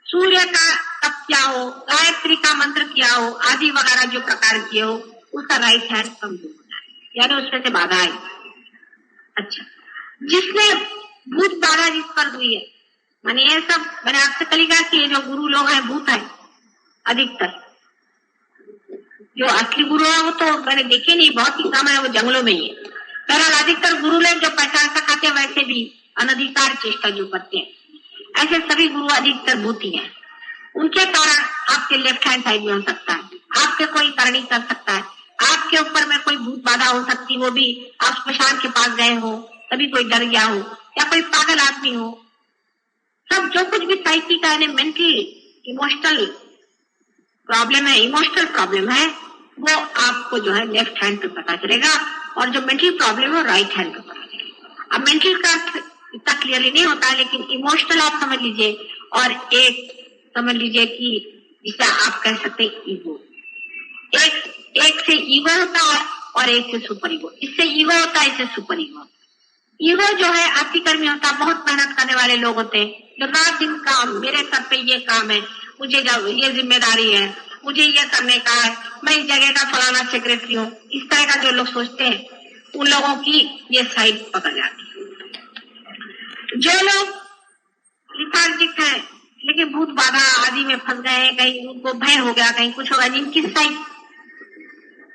सूर्य का तप किया हो, गायत्री का मंत्र किया हो, आदि वगैरह जो प्रकार किए हो, उसका राइट हैंड कमजोर होता है, यानी उसमें से बाधा आई। अच्छा, जिसने भूत बाधा जिस पर हुई है, माने ये सब मैंने आपसे कल कहा कि ये जो गुरु लोग हैं भूत है अधिकतर। जो असली गुरु है वो तो मैंने देखे नहीं, बहुत ही कम है, वो जंगलों में ही है। बहरहाल अधिकतर गुरु लोग जो पहचान सकाते हैं वैसे भी अनधिकार चेष्टा जो करते हैं, ऐसे सभी गुरु अधिकतर भूत ही हैं। उनके कारण आपके लेफ्ट हैंड साइड में हो सकता है, आपके कोई करनी कर सकता है, आपके ऊपर में कोई भूत बाधा हो सकती, वो भी आप स्मशान के पास गए हो तभी कोई डर गया हो, या कोई पागल आदमी हो। सब जो कुछ भी साइकी का मेंटली इमोशनल प्रॉब्लम है, इमोशनल प्रॉब्लम है, वो आपको जो है लेफ्ट हैंड पे पता चलेगा, और जो मेंटल प्रॉब्लम है राइट हैंड पे पता चलेगा। अब मेंटल का इतना क्लियरली नहीं होता है, लेकिन इमोशनल आप समझ लीजिए, और एक समझ लीजिए कि जिसे आप कह सकते हैं ईगो। एक से ईगो होता है और एक से सुपर ईगो। इससे ईगो होता है, इससे सुपर ईगो। ईगो जो है अतिकर्मी होता है, बहुत मेहनत करने वाले लोग होते हैं, जो रात दिन काम, मेरे सर पे ये काम है, मुझे ये जिम्मेदारी है, मुझे ये करने का है, मैं इस जगह का फलाना सेक्रेटरी हूँ, इस तरह का जो लोग सोचते हैं, उन लोगों की ये साइड पकड़ जाती है। जो लोग लिथार्जिक है लेकिन भूत बाधा आदि में फंस गए हैं, कहीं उनको भय हो गया, कहीं कुछ होगा, जिनकी साइड,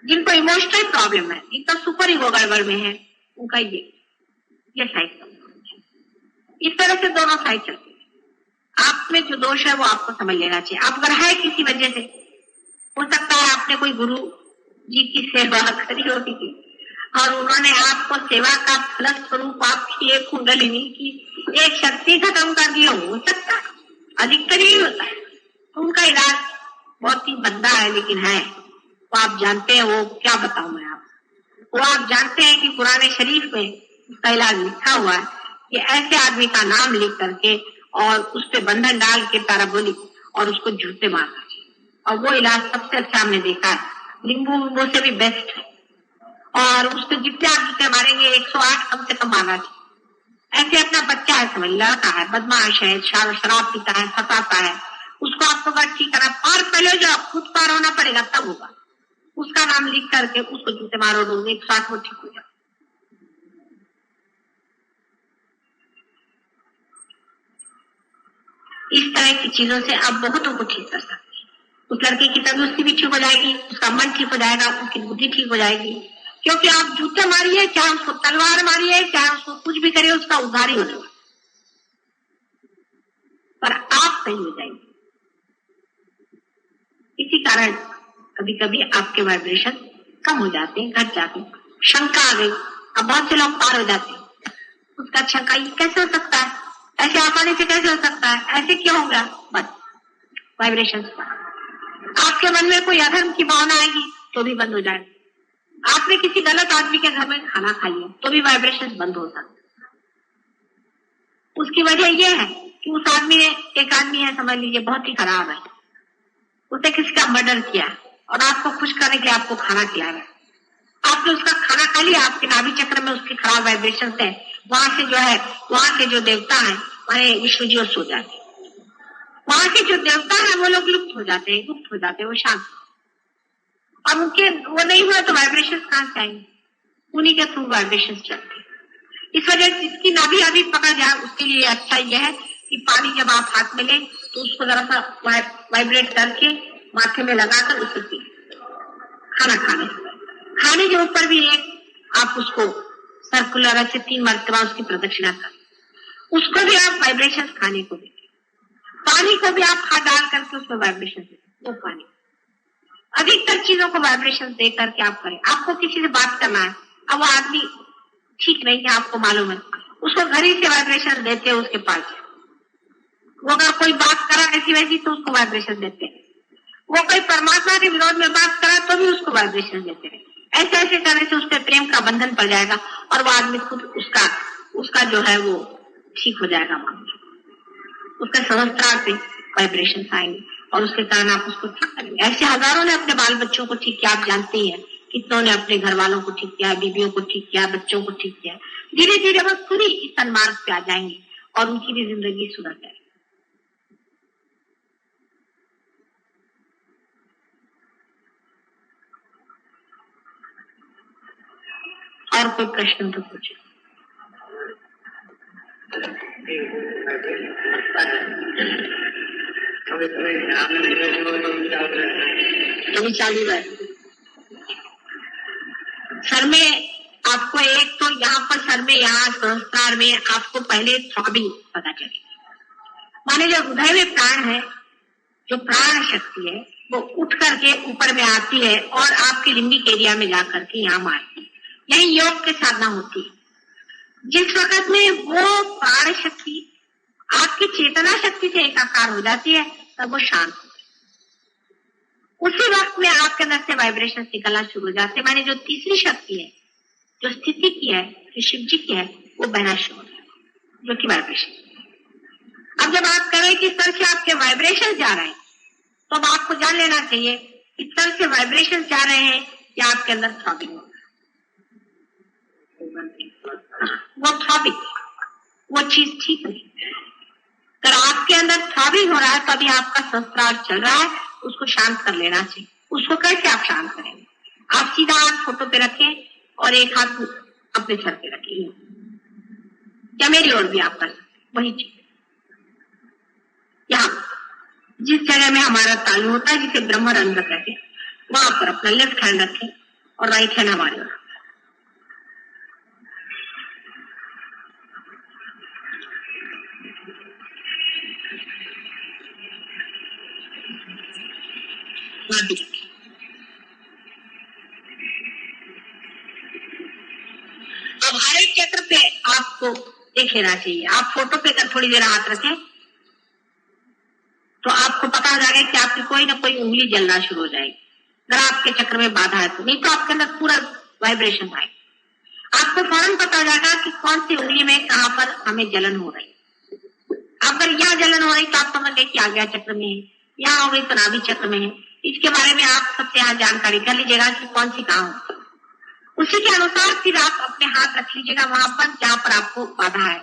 जिनको इमोशनल प्रॉब्लम है, जिनका सुपर ईगो गड़बड़ में है, उनका ये साइड। इस तरह से दोनों साइड चलती है। आप में जो दोष है वो आपको समझ लेना चाहिए। आप अगर है किसी वजह से, हो सकता है आपने कोई गुरु जी की सेवा करी होगी और उन्होंने आपको सेवा का फलस्वरूप आपकी एक कुंडलिनी की एक शक्ति खत्म कर दी, हो सकता है, अधिकतर ही होता है। तो उनका इलाज बहुत ही भद्दा है, लेकिन है, वो आप जानते हैं। वो क्या बताऊं मैं आपको, वो आप जानते हैं कि पुराने शरीफ में उसका इलाज लिखा हुआ है कि ऐसे आदमी का नाम लिख करके और उस पे बंधन डाल के पैराबोलिक और उसको जूते मारना चाहिए, और वो इलाज सबसे अच्छा हमने देखा है, नींबू से भी बेस्ट है। और उस पर जितने आप जूते मारेंगे 108 कम से कम मारना चाहिए। ऐसे अपना बच्चा है, समझ लड़का है, बदमाश है, शराब पीता है, फंसाता है, उसको आपको बस ठीक करना, और पहले जो खुद पार होना पड़ेगा तब होगा। उसका नाम लिख करके उसको जूते मारो, डोगे 108 वो ठीक हो जाए। इस तरह की चीजों से आप बहुतों को ठीक कर सकते हैं। उस लड़के की तंदुरुस्ती भी ठीक हो जाएगी, उसका मन ठीक हो जाएगा, उसकी बुद्धि ठीक हो जाएगी। क्योंकि आप जूते मारिए, चाहे उसको तलवार मारिए, चाहे उसको कुछ भी करिए, उसका उद्धार ही हो जाएगा, पर आप सही हो जाएंगे। इसी कारण कभी कभी आपके वाइब्रेशन कम हो जाते हैं, घट जाते हैं। शंका आ गई, अब बहुत से लोग पार हो जाते हैं। उसका शंका ये कैसे हो सकता है, ऐसे आसानी से कैसे हो सकता है, ऐसे क्यों होगा? बस वाइब्रेशन। आपके मन में कोई अधर्म की भावना आएगी तो भी बंद हो जाएगी। आपने किसी गलत आदमी के घर में खाना खा लिया तो भी वाइब्रेशन बंद हो सकता है। उसकी वजह यह है कि उस आदमी ने, एक आदमी है समझ लीजिए बहुत ही खराब है, उसने किसी का मर्डर किया और आपको खुश करने के लिए आपको खाना खिलाया। आपने उसका खाना खा लिया, आपके नाभि चक्र में उसके खराब वाइब्रेशन है, वहां से जो है, वहां के जो देवता है हमारे विष्णु जी सो जाते हैं। वहां के जो देवता है वो लोग लुप्त हो जाते हैं, गुप्त हो जाते हैं, वो शांत। और उनके वो नहीं हुआ तो वाइब्रेशन कहां से आएंगे? उन्हीं के थ्रू वाइब्रेशन चलते हैं। इस वजह से जिसकी नाभि अभी पकड़ जाए उसके लिए अच्छा यह है कि पानी जब आप हाथ में लें तो उसको जरा सा वाइब्रेट करके माथे में लगाकर उसे पी। खाना खाने के ऊपर भी एक आप उसको सर्कुलर से 3 मरतबा उसकी प्रदक्षिणा कर, उसको भी आप वाइब्रेशन खाने को दें। पानी को भी आप हाथ डाल करके उसमें वाइब्रेशन दें, वो पानी। अधिकतर चीजों को वाइब्रेशन दे करके आप करें। आपको किसी से बात करना है, अब वो आदमी ठीक नहीं है, आपको मालूम है, उसको घर ही से वाइब्रेशन देते हैं उसके पास। वो अगर कोई बात करा ऐसी वैसी तो उसको वाइब्रेशन देते हैं। वो कोई परमात्मा के विरोध में बात करा तो भी उसको वाइब्रेशन देते हैं। ऐसे ऐसे करने से उस पर प्रेम का बंधन पड़ जाएगा और वो आदमी खुद उसका जो है वो ठीक हो जाएगा। उसका सहस्त्रार से वाइब्रेशन आएंगे और उसके कारण आप उसको ठीक करेंगे। ऐसे हजारों ने अपने बाल बच्चों को ठीक किया, आप जानते ही हैं। कितनों ने अपने घर वालों को ठीक किया, बीवियों को ठीक किया, बच्चों को ठीक किया। धीरे धीरे वो खुद ही इस सन्मार्ग पे आ जाएंगे और उनकी भी जिंदगी सुधर जाएगी। और कोई प्रश्न तो पूछे। अभी चालू है सर में। आपको एक तो यहाँ पर सर में, यहाँ संस्कार में आपको पहले थ्रॉबिंग पता चलेगी। माने जो हृदय में प्राण है, जो प्राण शक्ति है, वो उठ करके ऊपर में आती है और आपके लिम्बिक एरिया में जाकर के यहाँ मारती है। यही योग की साधना होती है। जिस वक्त में वो प्राण शक्ति आपकी चेतना शक्ति से एकाकार हो जाती है तब वो शांत होती है। उसी वक्त में आपके अंदर से वाइब्रेशन निकलना शुरू हो जाते हैं। माने जो तीसरी शक्ति है, जो स्थिति की है, जो शिव जी की है, वो बहना शुरू हो जाता है, जो की वाइब्रेशन। अब जब आप करें कि इस तरह से आपके वाइब्रेशन जा रहे हैं तो अब आपको जान लेना चाहिए इस तरह से वाइब्रेशन जा रहे हैं कि आपके अंदर थ्रॉबिंग हो रहा है। वो थ्रॉबिंग, वो चीज ठीक नहीं। अगर आपके अंदर थ्रॉबिंग हो रहा है तभी आपका संस्कार चल रहा है, उसको शांत कर लेना चाहिए। उसको कैसे आप शांत करेंगे? आप सीधा हाथ फोटो पे रखें और एक हाथ अपने सर पे रखिए, या मेरी ओर भी आप कर सकते। वही चीज यहाँ जिस जगह में हमारा तालु होता है, जिसे ब्रह्म रंध्र कहते हैं, वहां पर अपना लेफ्ट हैंड रखें और राइट हैंड हमारे ओर। अब हर एक चक्र पे आपको देख लेना चाहिए। आप फोटो पे कर थोड़ी देर हाथ रखें तो आपको पता हो जाएगा कि आपकी कोई ना कोई उंगली जलना शुरू हो जाएगी। अगर आपके चक्र में बाधा है तो, नहीं तो आपके अंदर पूरा वाइब्रेशन आएगा। आपको फौरन पता हो जाएगा कि कौन सी उंगली में कहां पर हमें जलन हो रही है। अगर यहाँ जलन हो रही तो आप समझ गए कि आज्ञा चक्र में है, यहाँ हो गई तो नाभि चक्र में है। इसके बारे में आप सबसे यहाँ जानकारी कर लीजिएगा कि कौन सी कहाँ हो। उसी के अनुसार फिर आप अपने हाथ रख लीजिएगा वहां पर जहां पर आपको बाधा है।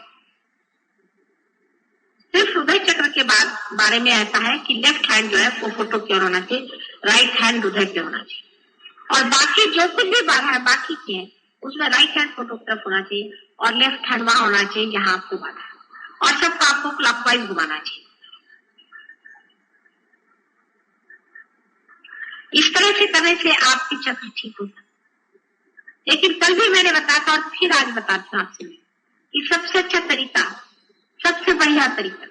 सिर्फ हृदय चक्र के बारे में ऐसा है कि लेफ्ट हैंड जो है वो फोटो की ओर होना चाहिए, राइट हैंड हृदय पे होना चाहिए। और बाकी जो कुछ भी बाधा है बाकी की है उसमें राइट हैंड फोटो की तरफ होना चाहिए और लेफ्ट हैंड वहां होना चाहिए जहां आपको बाधा है, और सबका आपको क्लॉकवाइज घुमाना चाहिए। इस तरह से करने से आपकी चक्र ठीक होता। लेकिन कल भी मैंने बताया था और फिर आज बताती हूँ आपसे कि सबसे अच्छा तरीका, सबसे बढ़िया तरीका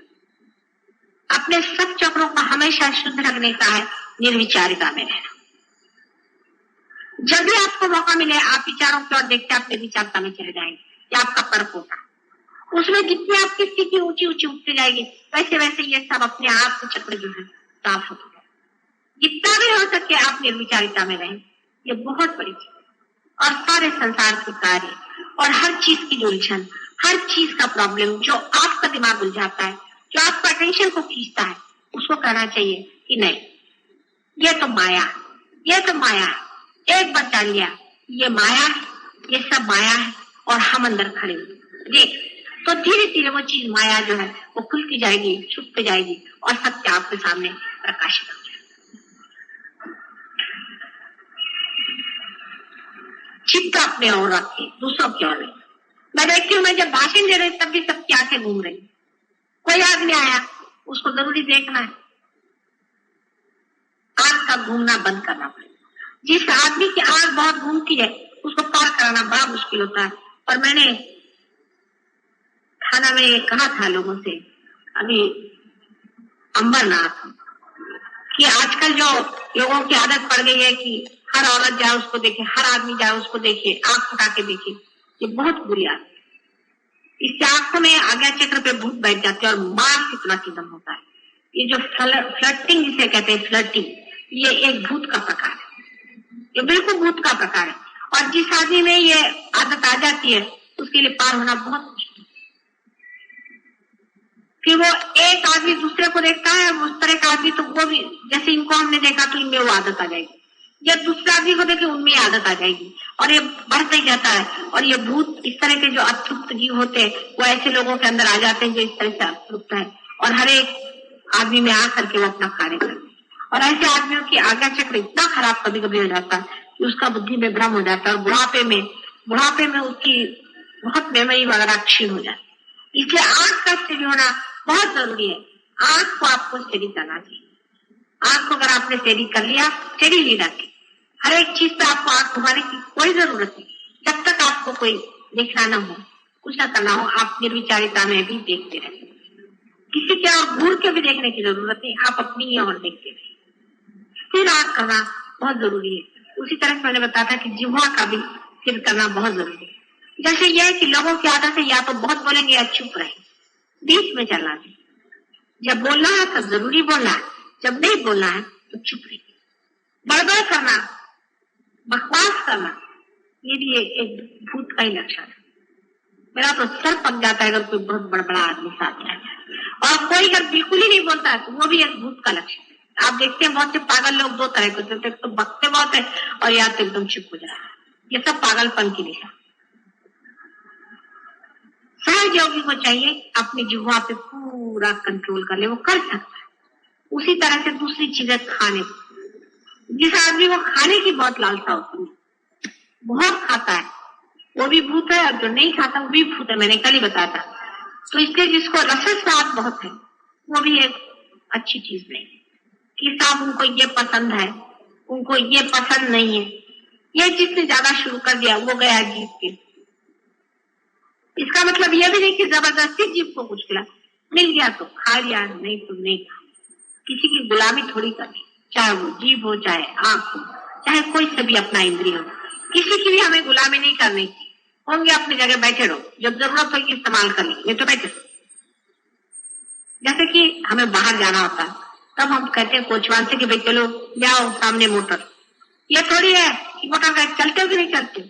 अपने सब चक्रों को हमेशा शुद्ध रखने का है निर्विचारिता में रहना। जब भी आपको मौका मिले आप विचारों की ओर देखते आप निर्विचारता में चले जाएंगे, ये आपका पर्व होगा। उसमें जितनी आपकी स्थिति ऊंची ऊंची उठती जाएगी वैसे वैसे ये सब अपने आप के चक्र जो है साफ होते जाए। जितना भी हो सके आप निर्विचारिता में रहें, ये बहुत बड़ी चीज। और सारे संसार के कार्य और हर चीज की जो उलझन, हर चीज का प्रॉब्लम जो आपका दिमाग उलझाता है, जो आपका अटेंशन को खींचता है, उसको कहना चाहिए कि नहीं, ये तो माया, ये तो माया है। एक बार जान लिया ये माया है, ये सब माया है और हम अंदर खड़े देख, तो धीरे धीरे वो चीज माया जो है वो खुलती जाएगी, छुपती जाएगी और सत्य आपके सामने प्रकाशित हो जाएगा। चित्त अपने और रखे, दूसरों की ओर नहीं। मैं देखती हूँ मैं जब भाषण दे रही तब भी सबकी आंखें घूम रही। कोई आदमी आया उसको जरूरी देखना है, आंख का घूमना बंद करना पड़ेगा। जिस आदमी की आंख बहुत घूमती है उसको पार कराना बड़ा मुश्किल होता है। और मैंने खाना में कहा था लोगों से अभी अंबरनाथ कि आजकल जो लोगों की आदत पड़ गई है कि हर औरत जाए उसको देखे, हर आदमी जाए उसको देखे, आंख उठा के देखे, ये बहुत बुरी आदत है। इससे आंखों में आज्ञा चक्र पे भूत बैठ जाते हैं और मार कितना किदम होता है। ये जो फ्लर्टिंग जिसे कहते हैं, फ्लर्टिंग, ये एक भूत का प्रकार है, ये बिल्कुल भूत का प्रकार है। और जिस आदमी में ये आदत आ जाती है उसके लिए पार होना बहुत मुश्किल। कि वो एक आदमी दूसरे को देखता है उस तरह का आदमी, तो वो भी जैसे इनको हमने देखा तो इनमें वो आदत आ जाएगी, जब दूसरे आदमी को देखे उनमें आदत आ जाएगी और ये बढ़ते ही जाता है। और ये भूत इस तरह के जो अतृप्त जीव होते हैं वो ऐसे लोगों के अंदर आ जाते हैं जो इस तरह से अतृप्त है और हर एक आदमी में आ करके वो अपना कार्य करते हैं। और ऐसे आदमियों की आज्ञा चक्र इतना खराब कभी कभी हो जाता है कि उसका बुद्धि में भ्रम हो जाता है और बुढ़ापे में उसकी बहुत मेमोरी वगैरह क्षीण हो जाती है। इसलिए आंख का स्टडी होना बहुत जरूरी है। आंख को आपको स्टडी करना चाहिए। आंख को अगर आपने स्टडी कर लिया, स्टडी नहीं रखे, हर एक चीज पे आपको आंख घुमाने की कोई जरूरत नहीं। जब तक आपको कोई देखना ना हो, कुछ ना करना हो, आप निर्विचारिता में भी देखते रहे। किसी के और घूर के भी देखने की जरूरत नहीं, आप अपनी ही और देखते रहे। स्थिर आंख करना बहुत जरूरी है। उसी तरह से मैंने बताया था कि जिह्वा का भी स्थिर करना बहुत जरूरी है। जैसे यह है कि लोगों की आदत है या तो बहुत बोलेंगे या चुप रहे, बीच में चलना चाहिए। जब बोलना है तब जरूरी बोलना है, जब नहीं बोलना है तो चुप रहिए। बड़बड़ करना, बकवास करना, ये भी एक भूत का ही लक्षण है। मेरा तो सर पक जाता है अगर कोई बहुत बड़ा आदमी साथ है। और कोई अगर बिल्कुल ही नहीं बोलता है तो वो भी एक भूत का लक्षण है। आप देखते हैं बहुत से पागल लोग दो तरह के होते हैं, तो बकते बहुत है और या तो एकदम चुप हो जाता है। ये सब पागलपन की दिशा। सहज योगी को चाहिए अपनी जिह्वा पे पूरा कंट्रोल कर ले, वो कर सकता है। उसी तरह से दूसरी चीजें खाने, जिस आदमी को खाने की बहुत लालसा होती है, बहुत खाता है, वो भी भूत है, और जो नहीं खाता वो भी भूत है। मैंने कल ही बताया था। तो इसलिए जिसको रस स्वाद बहुत है वो भी एक अच्छी चीज नहीं कि साहब उनको ये पसंद है, उनको ये पसंद नहीं है। ये जिसने ज्यादा शुरू कर दिया वो गया जीव के। इसका मतलब यह भी नहीं कि जबरदस्ती जीव को कुछ खिला, मिल गया तो खा लिया, नहीं तो नहीं खा। किसी की गुलामी थोड़ी करनी, चाहे वो जीव हो, चाहे आंख हो, चाहे कोई से भी अपना इंद्रिय हो, किसी की भी हमें गुलामी नहीं करनी। होंगे अपनी जगह बैठे रहो, जब जरूरत होगी इस्तेमाल कर लेंगे, नहीं तो बैठे। जैसे कि हमें बाहर जाना होता है तब हम कहते हैं कोचवान से कि भाई चलो ले आओ सामने मोटर। ये थोड़ी है कि मोटर गाड़ी चलते हो कि नहीं चलते।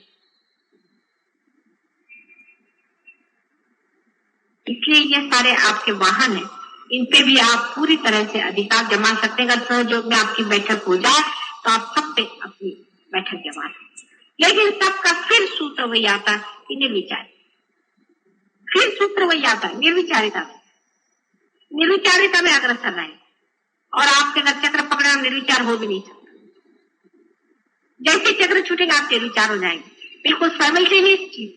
इसलिए ये सारे आपके वाहन हैं, इन पे भी आप पूरी तरह से अधिकार जमा सकते हैं। अगर सहयोग में आपकी बैठक हो जाए तो आप सब पे अपनी बैठक जमा सकते। लेकिन सबका फिर सूत्र वही आता है कि निर्विचार, फिर सूत्र वही आता है निर्विचारिता में। निर्विचारिता में अग्रसर रहे और आपके अगर चक्र पकड़े निर्विचार हो भी नहीं सकता। जैसे चक्र छूटेगा आपके विचार हो जाएंगे। बिल्कुल साइमल्टेनियस चीज,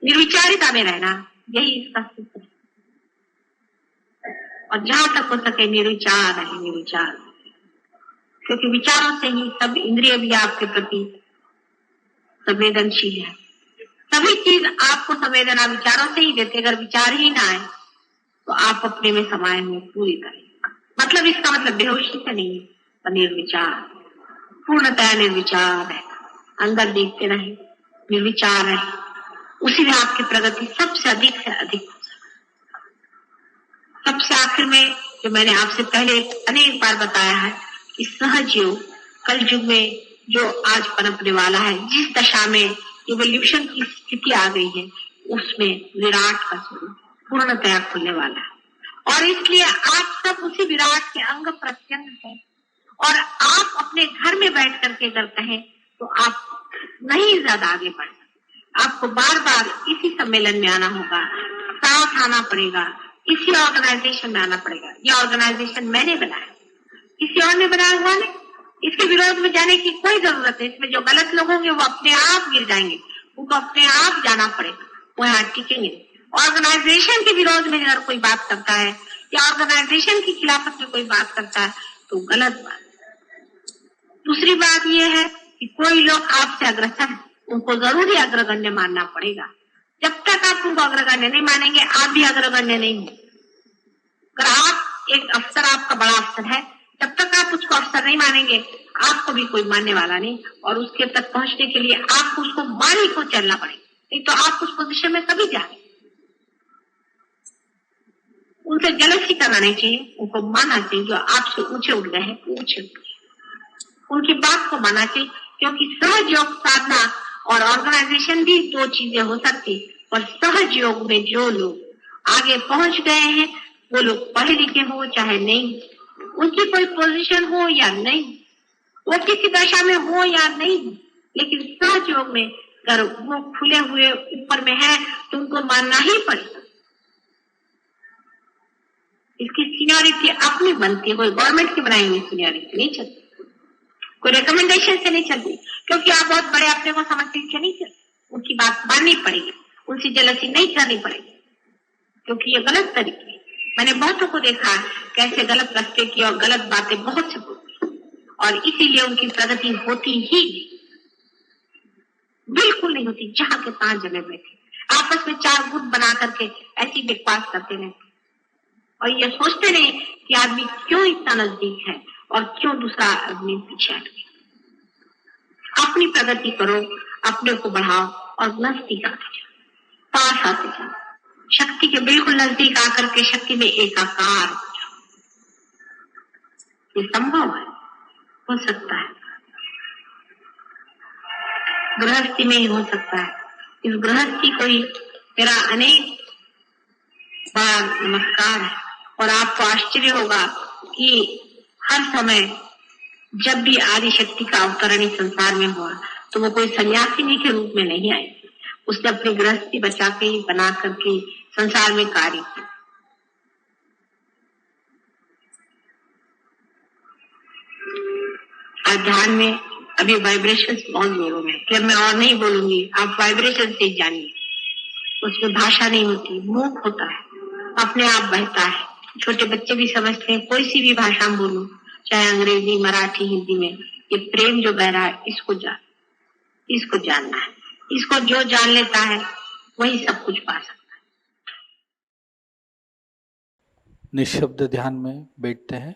निर्विचारिता में रहना, यही इसका सूत्र है। और जहां तक हो सके निर्विचार रहे, निर्विचार, क्योंकि विचारों से ही सब इंद्रिय भी आपके प्रति संवेदनशील है। सभी चीज आपको संवेदना विचारों से ही देते। अगर विचार ही ना आए तो आप अपने में समाये हुए पूरी तरह, मतलब इसका मतलब बेहोशी से नहीं है, पर निर्विचार, पूर्णतया निर्विचार है। अंदर देखते रहे, निर्विचार है, उसी में आपकी प्रगति सबसे अधिक से अधिक। सबसे आखिर में जो मैंने आपसे पहले अनेक बार बताया है कि सहज योग कल युग में जो आज पनपने वाला है, जिस दशा में इवोल्यूशन की स्थिति आ गई है, उसमें विराट का स्वरूप पूर्णतया खुलने वाला है। और इसलिए आप सब उसी विराट के अंग प्रत्यंग है। और आप अपने घर में बैठ करके अगर कहें तो आप नहीं ज्यादा आगे बढ़ सकते। आपको बार बार इसी सम्मेलन में आना होगा, साथ आना पड़ेगा, इसी ऑर्गेनाइजेशन में आना पड़ेगा। ये ऑर्गेनाइजेशन मैंने बनाया, किसी और ने बनाया हुआ नहीं। इसके विरोध में जाने की कोई जरूरत है। इसमें जो गलत लोग होंगे वो अपने आप गिर जाएंगे, उनको अपने आप जाना पड़ेगा, वो यहाँ टिकेंगे। ऑर्गेनाइजेशन के विरोध में अगर कोई बात करता है या ऑर्गेनाइजेशन की खिलाफत में कोई बात करता है तो गलत बात। दूसरी बात यह है कि कोई लोग आपसे अग्रसर है, उनको जरूर ही अग्रगण्य मानना पड़ेगा। जब तक आप उनको अग्रगण्य नहीं मानेंगे, आप भी अग्रगण्य नहीं होंगे। अगर आप एक अफसर, आपका बड़ा अफसर है, जब तक आप उसको अफसर नहीं मानेंगे, आपको भी कोई मानने वाला नहीं। और उसके तक पहुंचने के लिए आपको उसको मान को चलना पड़ेगा, नहीं तो आप उस पोजीशन में कभी जाए। उनसे जलसी करना नहीं चाहिए, उनको मानना चाहिए। जो आपसे ऊंचे उठ गए हैं, ऊंचे उठ गए, उनकी बात को मानना चाहिए। क्योंकि सहज योग साधना और ऑर्गेनाइजेशन भी दो चीजें हो सकती, और सहज योग में जो लोग आगे पहुंच गए हैं, वो लोग पढ़े लिखे हो चाहे नहीं, उनकी कोई पोजीशन हो या नहीं, वो किसी दशा में हो या नहीं, लेकिन सहज योग में अगर वो खुले हुए ऊपर में है तो उनको मानना ही पड़ेगा। इसकी सीनियरिटी अपनी बनती है, कोई गवर्नमेंट की बनाई हुई सीनियरिटी नहीं चलती, कोई रिकमेंडेशन से नहीं चलती। क्योंकि आप बहुत बड़े अपने को समझते हैं, नहीं चलती। उनकी बात माननी पड़ेगी, उनसे जलसी नहीं करनी पड़ेगी, क्योंकि ये गलत तरीके। मैंने बहुतों को देखा कैसे गलत रास्ते की और गलत बातें बहुत से बोलती, और इसीलिए उनकी प्रगति होती ही बिल्कुल नहीं होती। जहां के तहां जमे बैठे आपस में चार गुट बना करके ऐसी बकवास करते रहते, और ये सोचते नहीं कि आदमी क्यों इतना नजदीक है और क्यों दूसरा आदमी पीछे हट गया। अपनी प्रगति करो, अपने को बढ़ाओ और नजदीक आते जाओ, पास आते जाओ, शक्ति के बिल्कुल नजदीक आकर के शक्ति में एकाकार हो जाओ। ये संभव है, हो सकता है, गृहस्थी में ही हो सकता है। इस गृहस्थी को ही मेरा अनेक बार नमस्कार है। और आपको आश्चर्य होगा कि हर समय जब भी आदि शक्ति का अवतरण इस संसार में हुआ तो वो कोई सन्यासिनी के रूप में नहीं आई, उसने अपनी गृहस्थी बचा के ही बना करके संसार में कार्य किया। और ध्यान में अभी वाइब्रेशन बहुत जोरों में, कि मैं और नहीं बोलूंगी, आप वाइब्रेशन से जानिए। उसमें भाषा नहीं होती, मुख होता है, अपने आप बहता है। छोटे बच्चे भी समझते हैं, कोई सी भी भाषा में बोलूं, चाहे अंग्रेजी, मराठी, हिंदी में, ये प्रेम जो बह रहा है, इसको जानना है। इसको जो जान लेता है वही सब कुछ पा सकता है।
निःशब्द ध्यान में बैठते हैं।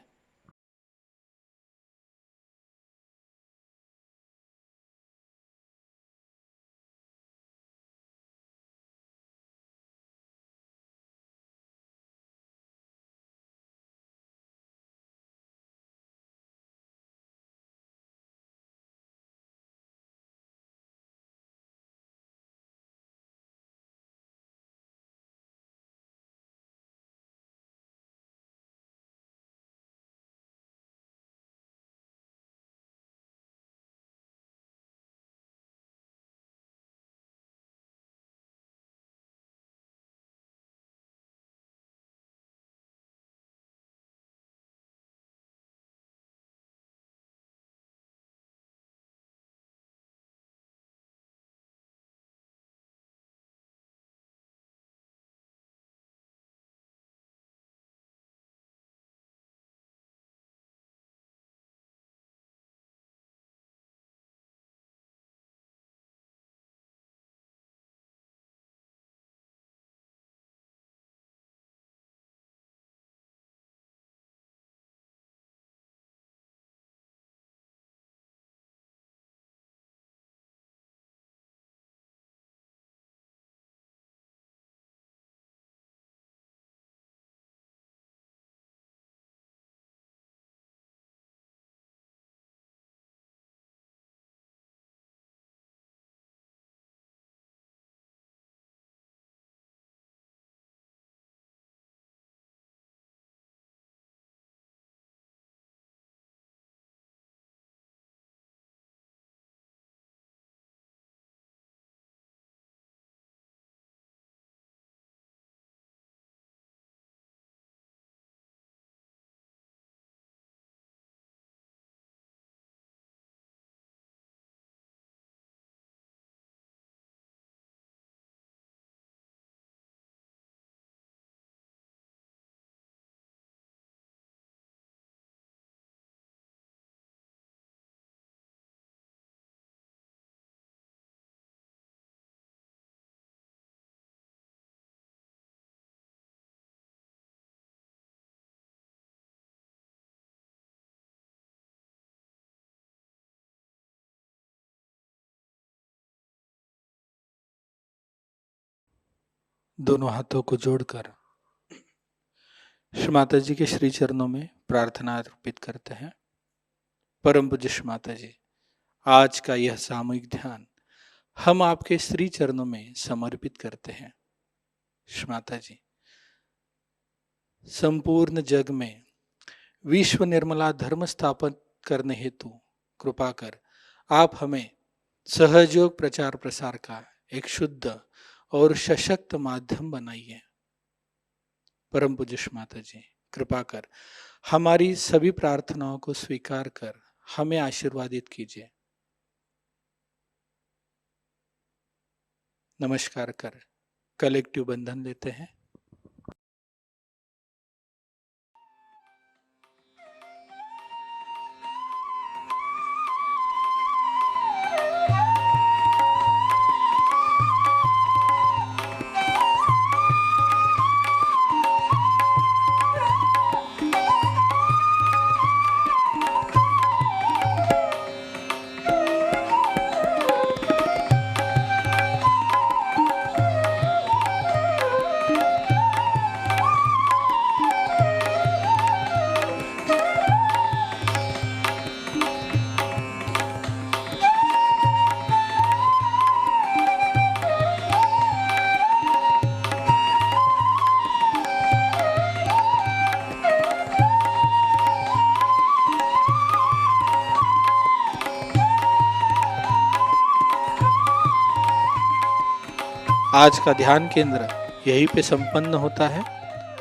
दोनों हाथों को जोड़कर श्री माता जी के श्री चरणों में प्रार्थना अर्पित करते हैं। परम पूज्य श्री माता जी, आज का यह सामूहिक ध्यान हम आपके श्री चरणों में समर्पित करते हैं। श्री माता जी, संपूर्ण जग में विश्व निर्मला धर्म स्थापन करने हेतु कृपा कर आप हमें सहयोग प्रचार प्रसार का एक शुद्ध और सशक्त माध्यम बनाइए। परम पूज्य श्री माता जी, कृपा कर हमारी सभी प्रार्थनाओं को स्वीकार कर हमें आशीर्वादित कीजिए। नमस्कार कर कलेक्टिव बंधन लेते हैं। आज का ध्यान केंद्र यहीं पे संपन्न होता है।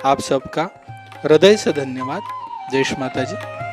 आप सबका हृदय से धन्यवाद। जय श्री माता जी।